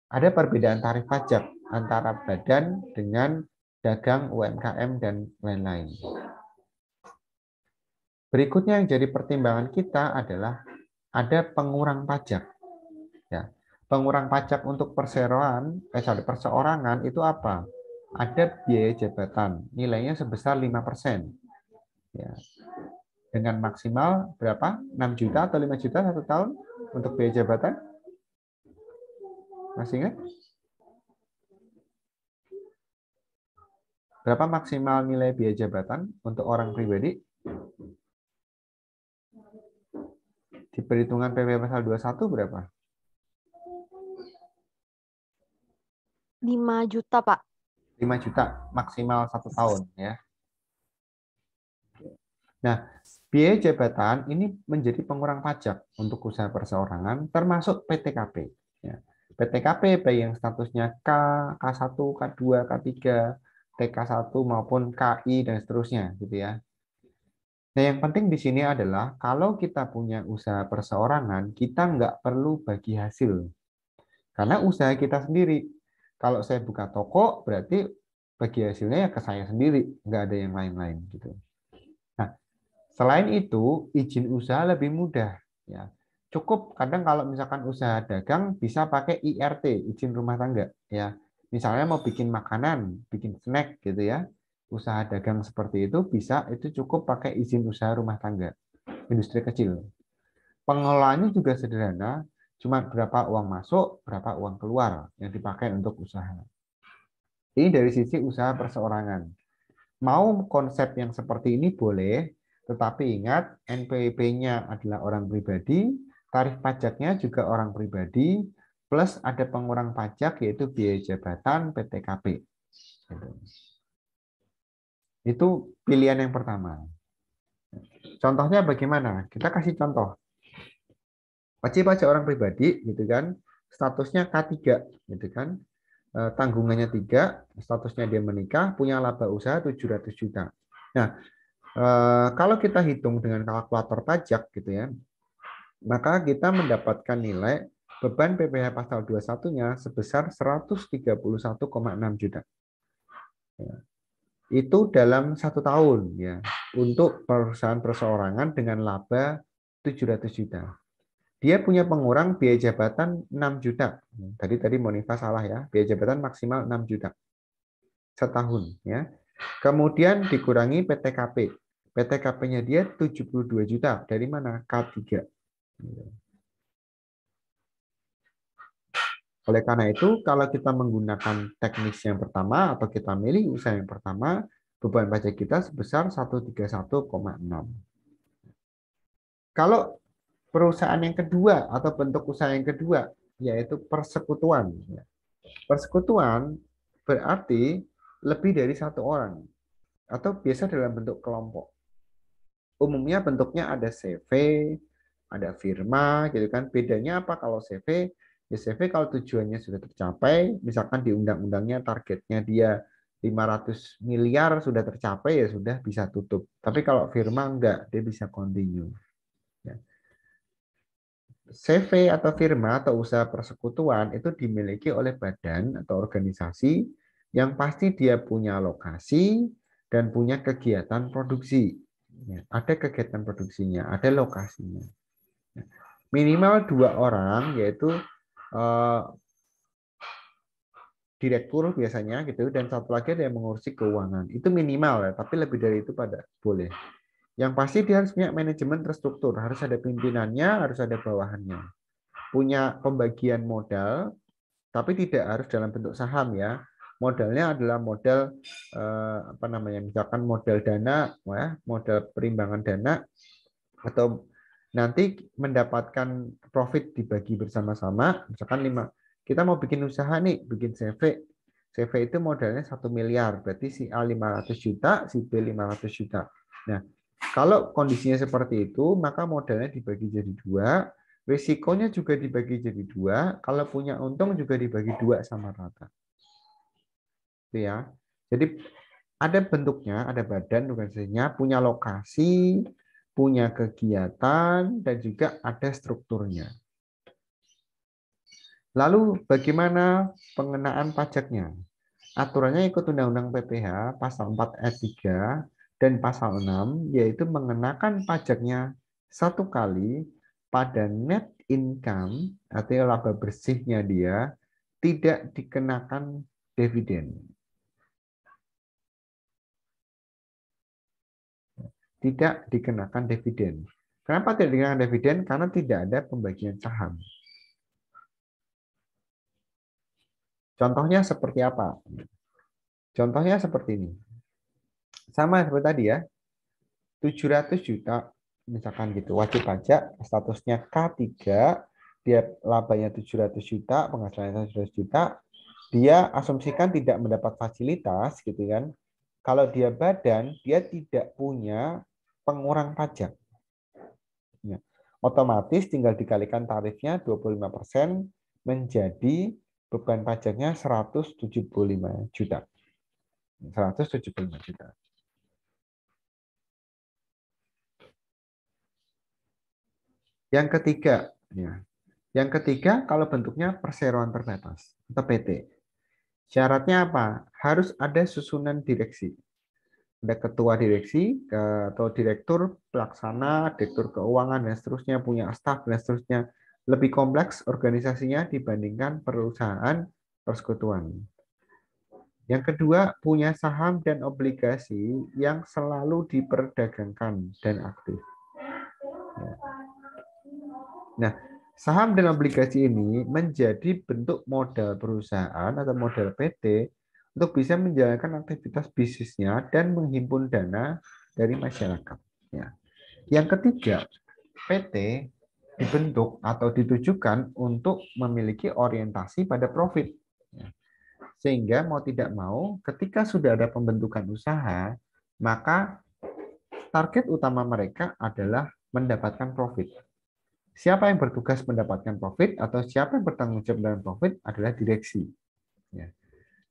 ada perbedaan tarif pajak antara badan dengan dagang, UMKM, dan lain-lain. Berikutnya yang jadi pertimbangan kita adalah ada pengurang pajak. Ya, pengurang pajak untuk perseorangan itu apa? Ada biaya jabatan, nilainya sebesar 5%. Ya. Dengan maksimal berapa? 6 juta atau 5 juta satu tahun untuk biaya jabatan? Masih ingat? Berapa maksimal nilai biaya jabatan untuk orang pribadi? Di perhitungan PP pasal 21 berapa? 5 juta, Pak. 5 juta maksimal 1 tahun ya. Nah, biaya jabatan ini menjadi pengurang pajak untuk usaha perseorangan termasuk PTKP. Ya. PTKP baik yang statusnya K, K1, K2, K3, TK1 maupun KI dan seterusnya gitu ya. Nah, yang penting di sini adalah kalau kita punya usaha perseorangan, kita nggak perlu bagi hasil. Karena usaha kita sendiri. Kalau saya buka toko, berarti bagi hasilnya ya ke saya sendiri, nggak ada yang lain-lain gitu. Nah, selain itu, izin usaha lebih mudah. Ya, cukup kadang kalau misalkan usaha dagang bisa pakai IRT, izin rumah tangga. Ya, misalnya mau bikin makanan, bikin snack gitu ya, usaha dagang seperti itu bisa, itu cukup pakai izin usaha rumah tangga, industri kecil. Pengelolaannya juga sederhana, cuma berapa uang masuk, berapa uang keluar yang dipakai untuk usaha. Ini dari sisi usaha perseorangan. Mau konsep yang seperti ini boleh, tetapi ingat NPWP-nya adalah orang pribadi, tarif pajaknya juga orang pribadi, plus ada pengurang pajak yaitu biaya jabatan PTKP. Itu pilihan yang pertama. Contohnya bagaimana? Kita kasih contoh. Wajib pajak orang pribadi gitu kan, statusnya K3 gitu kan. Tanggungannya 3, statusnya dia menikah, punya laba usaha 700 juta. Nah, kalau kita hitung dengan kalkulator pajak gitu ya, maka kita mendapatkan nilai beban PPh pasal 21-nya sebesar 131,6 juta. Ya. Itu dalam 1 tahun ya, untuk perusahaan perseorangan dengan laba 700 juta. Dia punya pengurang biaya jabatan 6 juta. Tadi Monifa salah ya. Biaya jabatan maksimal 6 juta. Setahun ya. Kemudian dikurangi PTKP. PTKP-nya dia 72 juta. Dari mana? K3. Oleh karena itu, kalau kita menggunakan teknis yang pertama atau kita milih usaha yang pertama, beban pajak kita sebesar 131,6. Kalau perusahaan yang kedua atau bentuk usaha yang kedua, yaitu persekutuan. Persekutuan berarti lebih dari 1 orang atau biasa dalam bentuk kelompok. Umumnya bentuknya ada CV, ada firma, gitu kan. Bedanya apa kalau CV? Ya CV kalau tujuannya sudah tercapai, misalkan di undang-undangnya targetnya dia 500 miliar sudah tercapai, ya sudah bisa tutup. Tapi kalau firma enggak, dia bisa continue. CV atau firma atau usaha persekutuan itu dimiliki oleh badan atau organisasi yang pasti dia punya lokasi dan punya kegiatan produksi. Ada kegiatan produksinya, ada lokasinya. Minimal 2 orang, yaitu direktur biasanya gitu, dan satu lagi ada yang mengurusi keuangan. Itu minimal ya, tapi lebih dari itu pada boleh. Yang pasti dia harus punya manajemen terstruktur, harus ada pimpinannya, harus ada bawahannya. Punya pembagian modal, tapi tidak harus dalam bentuk saham ya. Modalnya adalah modal misalkan modal dana, ya, modal perimbangan dana, atau nanti mendapatkan profit dibagi bersama-sama. Misalkan kita mau bikin usaha nih, bikin CV. CV itu modalnya 1 miliar, berarti si A 500 juta, si B 500 juta. Nah, kalau kondisinya seperti itu, maka modalnya dibagi jadi 2, risikonya juga dibagi jadi 2, kalau punya untung juga dibagi 2 sama rata. Ya. Jadi ada bentuknya, ada badan organisasinya, punya lokasi, punya kegiatan, dan juga ada strukturnya. Lalu bagaimana pengenaan pajaknya? Aturannya ikut Undang-Undang PPH pasal 4 ayat 3 dan pasal 6, yaitu mengenakan pajaknya 1 kali pada net income, artinya laba bersihnya dia, tidak dikenakan dividen. Tidak dikenakan dividen. Kenapa tidak dikenakan dividen? Karena tidak ada pembagian saham. Contohnya seperti apa? Contohnya seperti ini. Sama seperti tadi ya. 700 juta misalkan gitu. Wajib pajak statusnya K3, dia labanya 700 juta, penghasilannya 700 juta. Dia asumsikan tidak mendapat fasilitas gitu kan. Kalau dia badan, dia tidak punya pengurang pajak. Ya. Otomatis tinggal dikalikan tarifnya 25% menjadi beban pajaknya 175 juta. 175 juta. Yang ketiga, ya. Yang ketiga kalau bentuknya perseroan terbatas atau PT. Syaratnya apa? Harus ada susunan direksi. Ada ketua direksi atau direktur pelaksana, direktur keuangan dan seterusnya, punya staf dan seterusnya. Lebih kompleks organisasinya dibandingkan perusahaan persekutuan. Yang kedua, punya saham dan obligasi yang selalu diperdagangkan dan aktif. Nah, saham dan obligasi ini menjadi bentuk modal perusahaan atau modal PT untuk bisa menjalankan aktivitas bisnisnya dan menghimpun dana dari masyarakat. Ya. Yang ketiga, PT dibentuk atau ditujukan untuk memiliki orientasi pada profit. Ya. Sehingga mau tidak mau, ketika sudah ada pembentukan usaha, maka target utama mereka adalah mendapatkan profit. Siapa yang bertugas mendapatkan profit atau siapa yang bertanggung jawab dengan profit adalah direksi. Ya.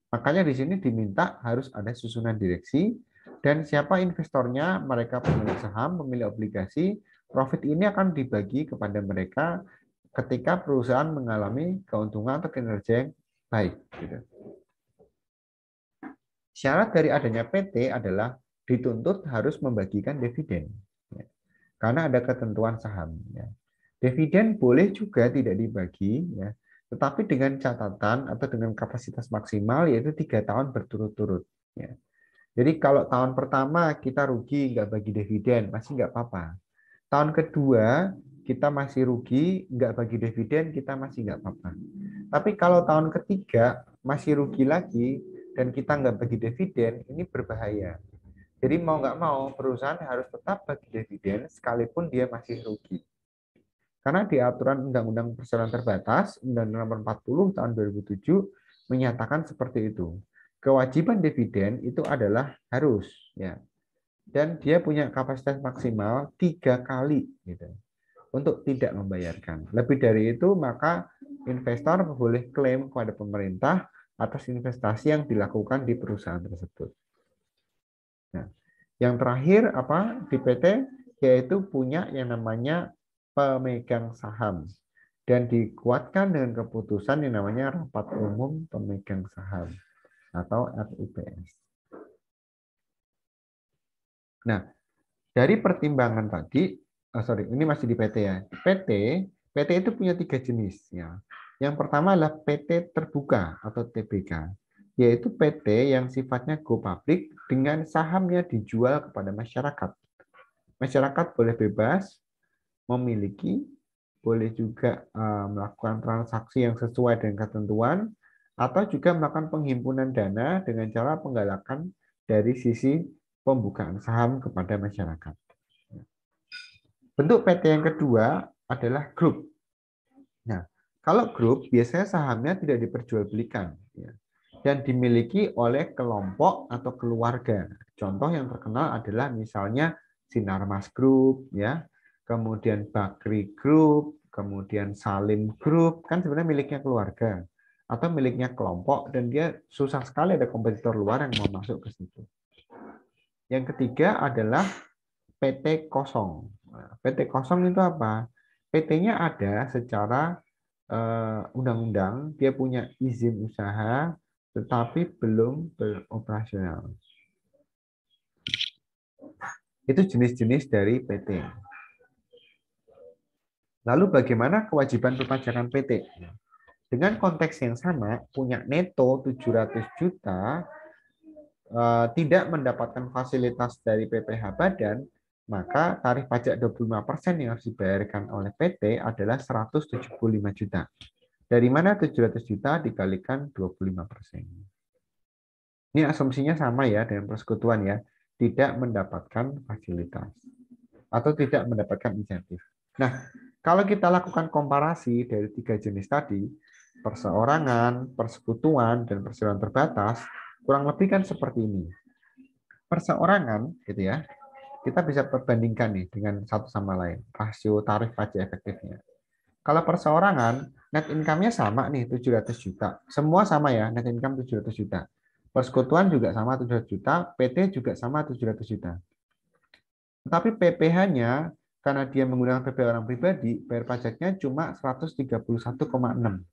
Makanya di sini diminta harus ada susunan direksi dan siapa investornya, mereka pemilik saham, pemilik obligasi, profit ini akan dibagi kepada mereka ketika perusahaan mengalami keuntungan atau kinerja yang baik. Gitu. Syarat dari adanya PT adalah dituntut harus membagikan dividen. Ya. Karena ada ketentuan saham. Ya. Dividen boleh juga tidak dibagi, ya, tetapi dengan catatan atau dengan kapasitas maksimal yaitu 3 tahun berturut-turut. Ya. Jadi kalau tahun pertama kita rugi nggak bagi dividen, masih nggak apa-apa. Tahun kedua kita masih rugi nggak bagi dividen, kita masih nggak apa-apa. Tapi kalau tahun ketiga masih rugi lagi dan kita nggak bagi dividen, ini berbahaya. Jadi mau nggak mau perusahaan harus tetap bagi dividen sekalipun dia masih rugi. Karena di aturan Undang-Undang Perseroan Terbatas, Undang-Undang Nomor 40 tahun 2007 menyatakan seperti itu. Kewajiban dividen itu adalah harus, ya. Dan dia punya kapasitas maksimal 3 kali, gitu, untuk tidak membayarkan. Lebih dari itu, maka investor boleh klaim kepada pemerintah atas investasi yang dilakukan di perusahaan tersebut. Nah, yang terakhir apa di PT yaitu punya yang namanya pemegang saham dan dikuatkan dengan keputusan yang namanya rapat umum pemegang saham atau RUPS. Nah, dari pertimbangan tadi, ini masih di PT ya. PT itu punya 3 jenis ya. Yang pertama adalah PT terbuka atau TBK, yaitu PT yang sifatnya go public dengan sahamnya dijual kepada masyarakat. Masyarakat boleh bebas memiliki, boleh juga melakukan transaksi yang sesuai dengan ketentuan, atau juga melakukan penghimpunan dana dengan cara penggalakan dari sisi pembukaan saham kepada masyarakat. Bentuk PT yang kedua adalah grup. Nah, kalau grup biasanya sahamnya tidak diperjualbelikan ya, dan dimiliki oleh kelompok atau keluarga. Contoh yang terkenal adalah misalnya Sinarmas Group, ya, kemudian Bakri Group, kemudian Salim Group, kan sebenarnya miliknya keluarga atau miliknya kelompok, dan dia susah sekali ada kompetitor luar yang mau masuk ke situ. Yang ketiga adalah PT kosong. Nah, PT kosong itu apa? PT-nya ada secara undang-undang, dia punya izin usaha, tetapi belum beroperasional. Itu jenis-jenis dari PT. Lalu bagaimana kewajiban perpajakan PT? Dengan konteks yang sama, punya neto 700 juta, tidak mendapatkan fasilitas dari PPh Badan, maka tarif pajak 25% yang harus dibayarkan oleh PT adalah 175 juta. Dari mana 700 juta dikalikan 25%. Ini asumsinya sama ya dengan persekutuan ya, tidak mendapatkan fasilitas atau tidak mendapatkan insentif. Nah, kalau kita lakukan komparasi dari 3 jenis tadi, perseorangan, persekutuan, dan perseroan terbatas, kurang lebih kan seperti ini. Perseorangan, gitu ya, kita bisa perbandingkan nih dengan satu sama lain, rasio tarif pajak efektifnya. Kalau perseorangan, net income-nya sama nih, 700 juta. Semua sama ya, net income 700 juta. Persekutuan juga sama 700 juta, PT juga sama 700 juta. Tetapi PPh-nya, karena dia menggunakan PP orang pribadi, bayar pajaknya cuma 131,6.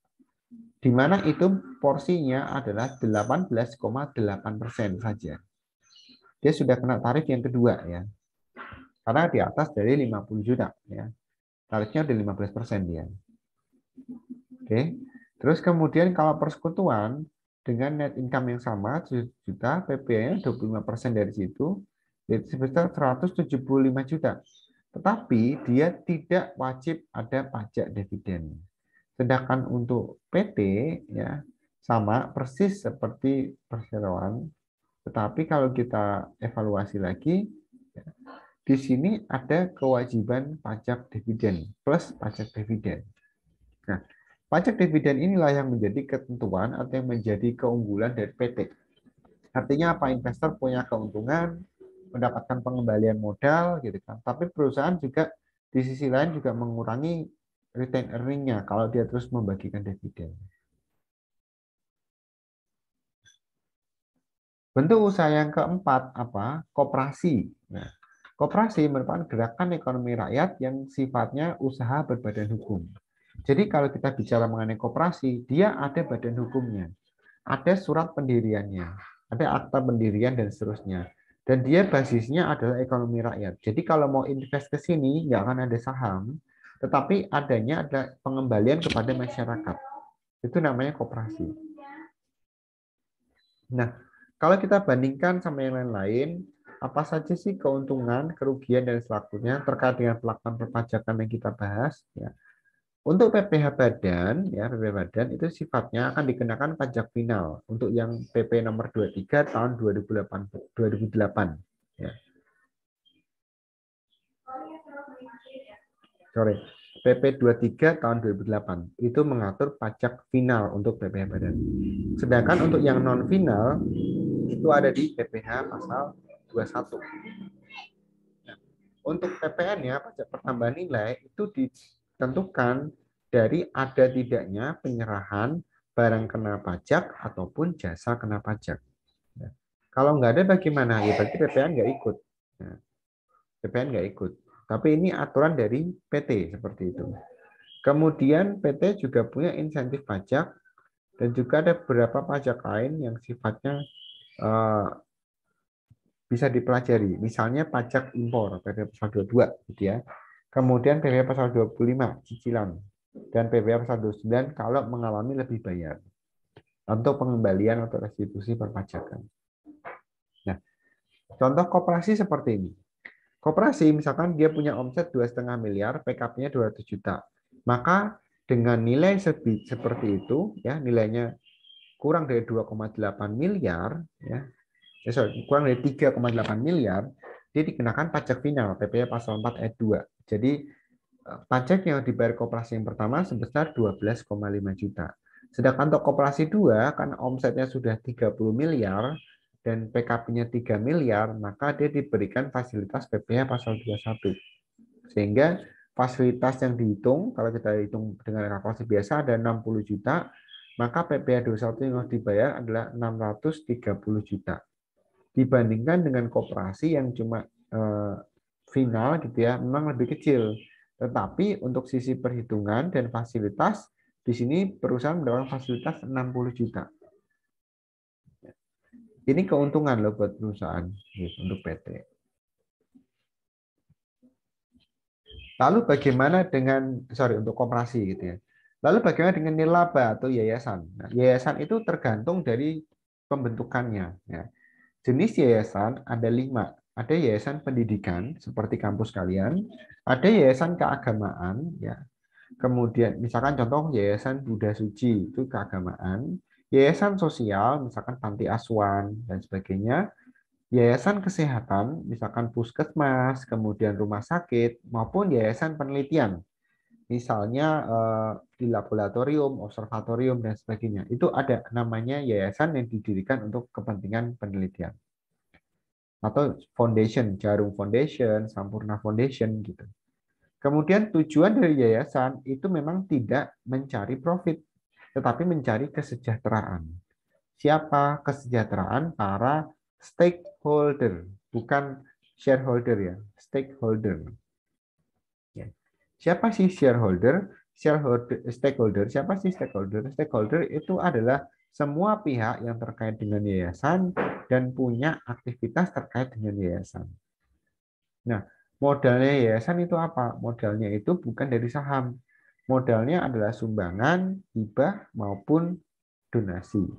Di mana itu porsinya adalah 18,8% saja. Dia sudah kena tarif yang kedua ya. Karena di atas dari 50 juta ya. Tarifnya udah 15% dia. Oke. Terus kemudian kalau persekutuan dengan net income yang sama 7 juta, PP-nya 25% dari situ, yaitu sebesar 175 juta. Tetapi dia tidak wajib ada pajak dividen. Sedangkan untuk PT ya sama persis seperti perseroan, tetapi kalau kita evaluasi lagi, ya, di sini ada kewajiban pajak dividen plus pajak dividen. Nah, pajak dividen inilah yang menjadi ketentuan atau yang menjadi keunggulan dari PT. Artinya apa? Investor punya keuntungan, mendapatkan pengembalian modal, gitu kan. Tapi perusahaan juga di sisi lain juga mengurangi retain earning-nya kalau dia terus membagikan dividen. Bentuk usaha yang keempat apa? Koperasi. Nah, koperasi merupakan gerakan ekonomi rakyat yang sifatnya usaha berbadan hukum. Jadi kalau kita bicara mengenai koperasi, dia ada badan hukumnya, ada surat pendiriannya, ada akta pendirian dan seterusnya. Dan dia basisnya adalah ekonomi rakyat. Jadi kalau mau invest ke sini, nggak akan ada saham, tetapi adanya ada pengembalian kepada masyarakat. Itu namanya koperasi. Nah, kalau kita bandingkan sama yang lain-lain, apa saja sih keuntungan, kerugian, dan selanjutnya terkait dengan pelaksanaan perpajakan yang kita bahas? Ya. Untuk PPh Badan, ya PPh Badan itu sifatnya akan dikenakan pajak final untuk yang PP nomor 23 tahun 2008. Ya. Sorry, PP 23 tahun 2008 itu mengatur pajak final untuk PPh Badan. Sedangkan untuk yang non final itu ada di PPh pasal 21. Nah, untuk PPN-nya pajak pertambahan nilai itu ditentukan dari ada tidaknya penyerahan barang kena pajak ataupun jasa kena pajak. Nah, kalau nggak ada bagaimana? Ya berarti PPN nggak ikut. Nah, PPN nggak ikut. Tapi ini aturan dari PT seperti itu. Kemudian PT juga punya insentif pajak dan juga ada beberapa pajak lain yang sifatnya bisa dipelajari. Misalnya pajak impor, PPh pasal 22, gitu ya. Kemudian PPh pasal 25, cicilan. Dan PPh pasal 29 kalau mengalami lebih bayar. Untuk pengembalian atau restitusi perpajakan. Nah, contoh koperasi seperti ini. Koperasi misalkan dia punya omset 2,5 miliar, PKP-nya 200 juta. Maka dengan nilai seperti itu, ya nilainya kurang dari 2,8 miliar, ya, kurang dari 3,8 miliar, dia dikenakan pajak final PPh pasal 4 ayat 2. Jadi pajak yang dibayar koperasi yang pertama sebesar 12,5 juta. Sedangkan untuk koperasi 2, karena omsetnya sudah 30 miliar dan PKP-nya 3 miliar, maka dia diberikan fasilitas PPh pasal 21. Sehingga fasilitas yang dihitung, kalau kita hitung dengan kalkulasi biasa ada 60 juta, maka PPh 21 yang harus dibayar adalah 630 juta. Dibandingkan dengan koperasi yang cuma final gitu ya, memang lebih kecil. Tetapi untuk sisi perhitungan dan fasilitas, di sini perusahaan mendapatkan fasilitas 60 juta. Ini keuntungan loh buat perusahaan gitu, untuk PT. Lalu bagaimana dengan, untuk koperasi gitu ya. Lalu bagaimana dengan nirlaba atau yayasan? Nah, yayasan itu tergantung dari pembentukannya. Ya. Jenis yayasan ada 5. Ada yayasan pendidikan seperti kampus kalian, ada yayasan keagamaan, ya. Kemudian misalkan contoh yayasan Buddha Suci itu keagamaan, yayasan sosial misalkan panti asuhan dan sebagainya, yayasan kesehatan misalkan puskesmas, kemudian rumah sakit maupun yayasan penelitian. Misalnya di laboratorium, observatorium, dan sebagainya. Itu ada namanya yayasan yang didirikan untuk kepentingan penelitian. Atau foundation, Jarum Foundation, Sampurna Foundation, gitu. Kemudian tujuan dari yayasan itu memang tidak mencari profit, tetapi mencari kesejahteraan. Siapa? Kesejahteraan para stakeholder, bukan shareholder ya, stakeholder. Siapa sih shareholder? Stakeholder. Siapa sih stakeholder? Stakeholder itu adalah semua pihak yang terkait dengan yayasan dan punya aktivitas terkait dengan yayasan. Nah, modalnya yayasan itu apa? Modalnya itu bukan dari saham. Modalnya adalah sumbangan, hibah, maupun donasi.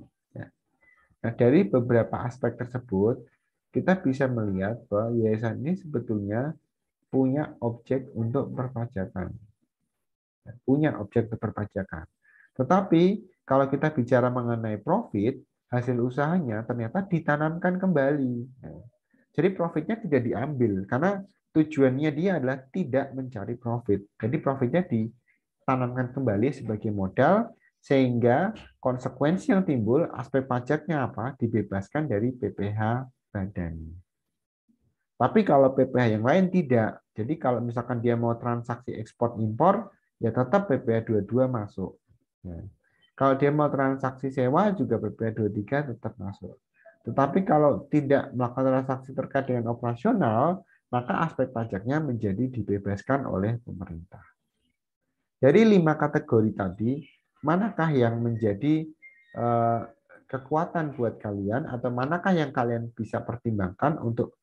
Nah, dari beberapa aspek tersebut, kita bisa melihat bahwa yayasan ini sebetulnya punya objek untuk perpajakan. Punya objek perpajakan. Tetapi kalau kita bicara mengenai profit, hasil usahanya ternyata ditanamkan kembali. Jadi profitnya tidak diambil karena tujuannya dia adalah tidak mencari profit. Jadi profitnya ditanamkan kembali sebagai modal sehingga konsekuensi yang timbul aspek pajaknya apa? Dibebaskan dari PPh badan. Tapi kalau PPh yang lain tidak. Jadi kalau misalkan dia mau transaksi ekspor impor, ya tetap PPh 22 masuk. Ya. Kalau dia mau transaksi sewa juga PPh 23 tetap masuk. Tetapi kalau tidak melakukan transaksi terkait dengan operasional, maka aspek pajaknya menjadi dibebaskan oleh pemerintah. Dari 5 kategori tadi, manakah yang menjadi kekuatan buat kalian atau manakah yang kalian bisa pertimbangkan untuk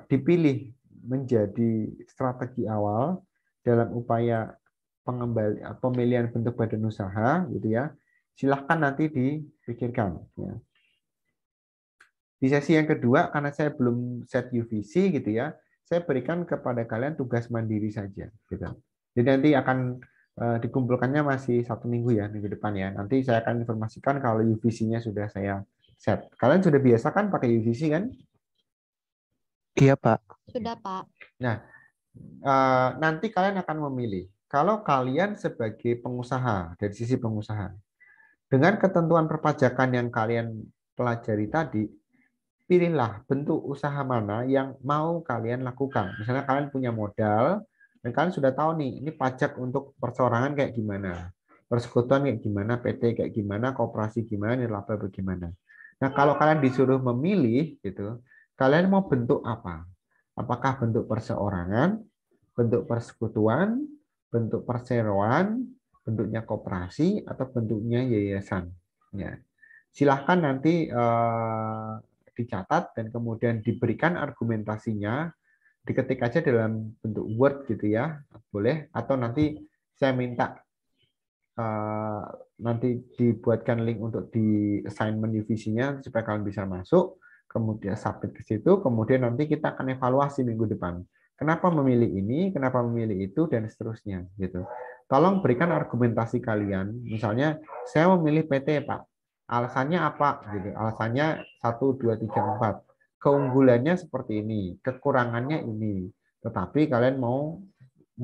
dipilih menjadi strategi awal dalam upaya pemilihan bentuk badan usaha, gitu ya. Silahkan nanti dipikirkan. Ya. Di sesi yang kedua, karena saya belum set UVC, gitu ya, saya berikan kepada kalian tugas mandiri saja. Gitu. Jadi nanti akan dikumpulkannya masih 1 minggu ya, minggu depan ya. Nanti saya akan informasikan kalau UVC-nya sudah saya set. Kalian sudah biasa kan pakai UVC kan? Iya, Pak. Sudah, Pak. Nah, nanti kalian akan memilih. Kalau kalian sebagai pengusaha, dari sisi pengusaha, dengan ketentuan perpajakan yang kalian pelajari tadi, pilihlah bentuk usaha mana yang mau kalian lakukan. Misalnya kalian punya modal, dan kalian sudah tahu nih, ini pajak untuk perseorangan kayak gimana, persekutuan kayak gimana, PT kayak gimana, koperasi gimana, nirlaba bagaimana. Nah, kalau kalian disuruh memilih, gitu, kalian mau bentuk apa? Apakah bentuk perseorangan, bentuk persekutuan, bentuk perseroan, bentuknya koperasi, atau bentuknya yayasan? Ya. Silahkan nanti dicatat dan kemudian diberikan argumentasinya, diketik aja dalam bentuk Word gitu ya, boleh. Atau nanti saya minta nanti dibuatkan link untuk di assignment UVC-nya supaya kalian bisa masuk. Kemudian submit ke situ, kemudian nanti kita akan evaluasi minggu depan. Kenapa memilih ini, kenapa memilih itu, dan seterusnya. Gitu. Tolong berikan argumentasi kalian. Misalnya, saya memilih PT, Pak. alasannya apa gitu. Alasannya 1, 2, 3, 4. Keunggulannya seperti ini, kekurangannya ini. Tetapi kalian mau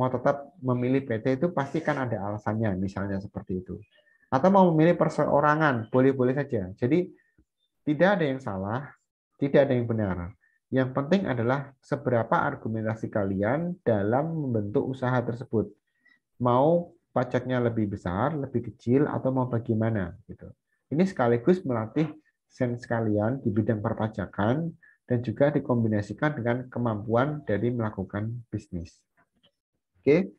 tetap memilih PT itu pasti kan ada alasannya, misalnya seperti itu. Atau mau memilih perseorangan, boleh-boleh saja. Jadi tidak ada yang salah, tidak ada yang benar. Yang penting adalah seberapa argumentasi kalian dalam membentuk usaha tersebut. Mau pajaknya lebih besar, lebih kecil, atau mau bagaimana gitu. Ini sekaligus melatih sense kalian di bidang perpajakan dan juga dikombinasikan dengan kemampuan dari melakukan bisnis. Oke,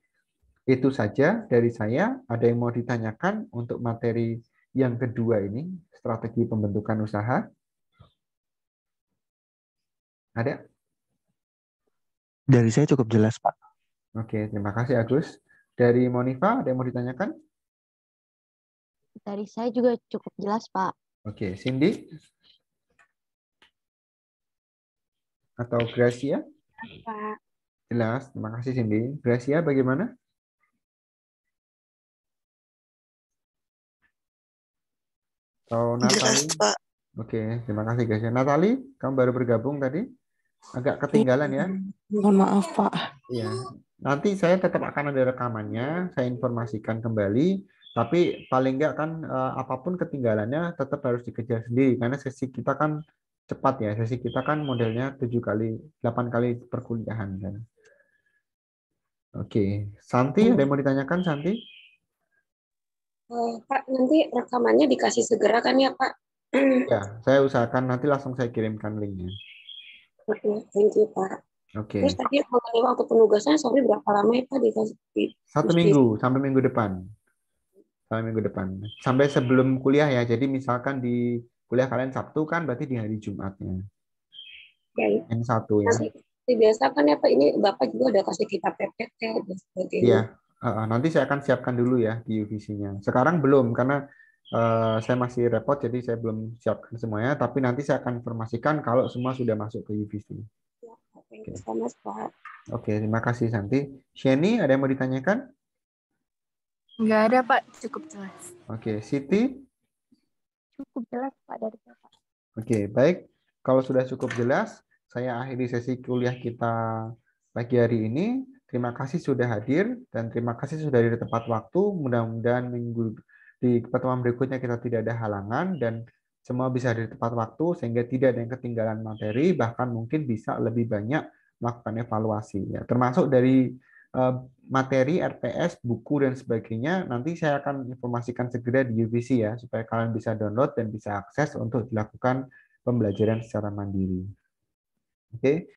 itu saja dari saya. Ada yang mau ditanyakan untuk materi yang kedua ini, strategi pembentukan usaha? Ada? Dari saya cukup jelas, Pak. Oke, terima kasih Agus. Dari Monifa, ada yang mau ditanyakan? Dari saya juga cukup jelas, Pak. Oke, Cindy? Atau Gracia? Pak. Jelas, terima kasih Cindy. Gracia bagaimana? Atau Jelas, Natali? Pak. Oke, terima kasih Gracia. Natali, kamu baru bergabung tadi? Agak ketinggalan ya? Mohon maaf, Pak. Iya. Nanti saya tetap akan ada rekamannya, saya informasikan kembali, tapi paling enggak kan apapun ketinggalannya tetap harus dikejar sendiri, karena sesi kita kan cepat ya, sesi kita kan modelnya 7 kali, 8 kali perkuliahan kan. Oke, Santi, ada yang mau ditanyakan Santi? Pak, nanti rekamannya dikasih segera kan ya, Pak? Ya, saya usahakan nanti langsung saya kirimkan linknya. Oke, thank you, Pak. Oke, Terus tadi mengenai waktu penugasan, sorry berapa lama ya, Pak, dikasih? 1 minggu sampai minggu depan. Sampai minggu depan. Sampai sebelum kuliah ya. Jadi misalkan di kuliah kalian Sabtu kan berarti di hari Jumatnya. Baik. N1 ya. Nanti biasa kan ya, Pak, ini Bapak juga udah kasih kita PPT dan sebagainya. Iya. Nanti saya akan siapkan dulu ya di UVC-nya. Sekarang belum karena saya masih repot jadi saya belum siapkan semuanya. Tapi nanti saya akan informasikan kalau semua sudah masuk ke UVC. Ya, thank you so much, Pak. Oke, terima kasih Santi. Sheni, ada yang mau ditanyakan? Nggak ada, Pak. Cukup jelas. Oke, Siti? Cukup jelas, Pak, dari Bapak. Oke, baik. Kalau sudah cukup jelas, saya akhiri sesi kuliah kita pagi hari ini. Terima kasih sudah hadir dan terima kasih sudah di tepat waktu. Mudah-mudahan minggu di pertemuan berikutnya kita tidak ada halangan dan semua bisa di tepat waktu sehingga tidak ada yang ketinggalan materi, bahkan mungkin bisa lebih banyak melakukan evaluasi. Ya, termasuk dari materi, RPS, buku, dan sebagainya, nanti saya akan informasikan segera di UVC ya, supaya kalian bisa download dan bisa akses untuk dilakukan pembelajaran secara mandiri. Oke.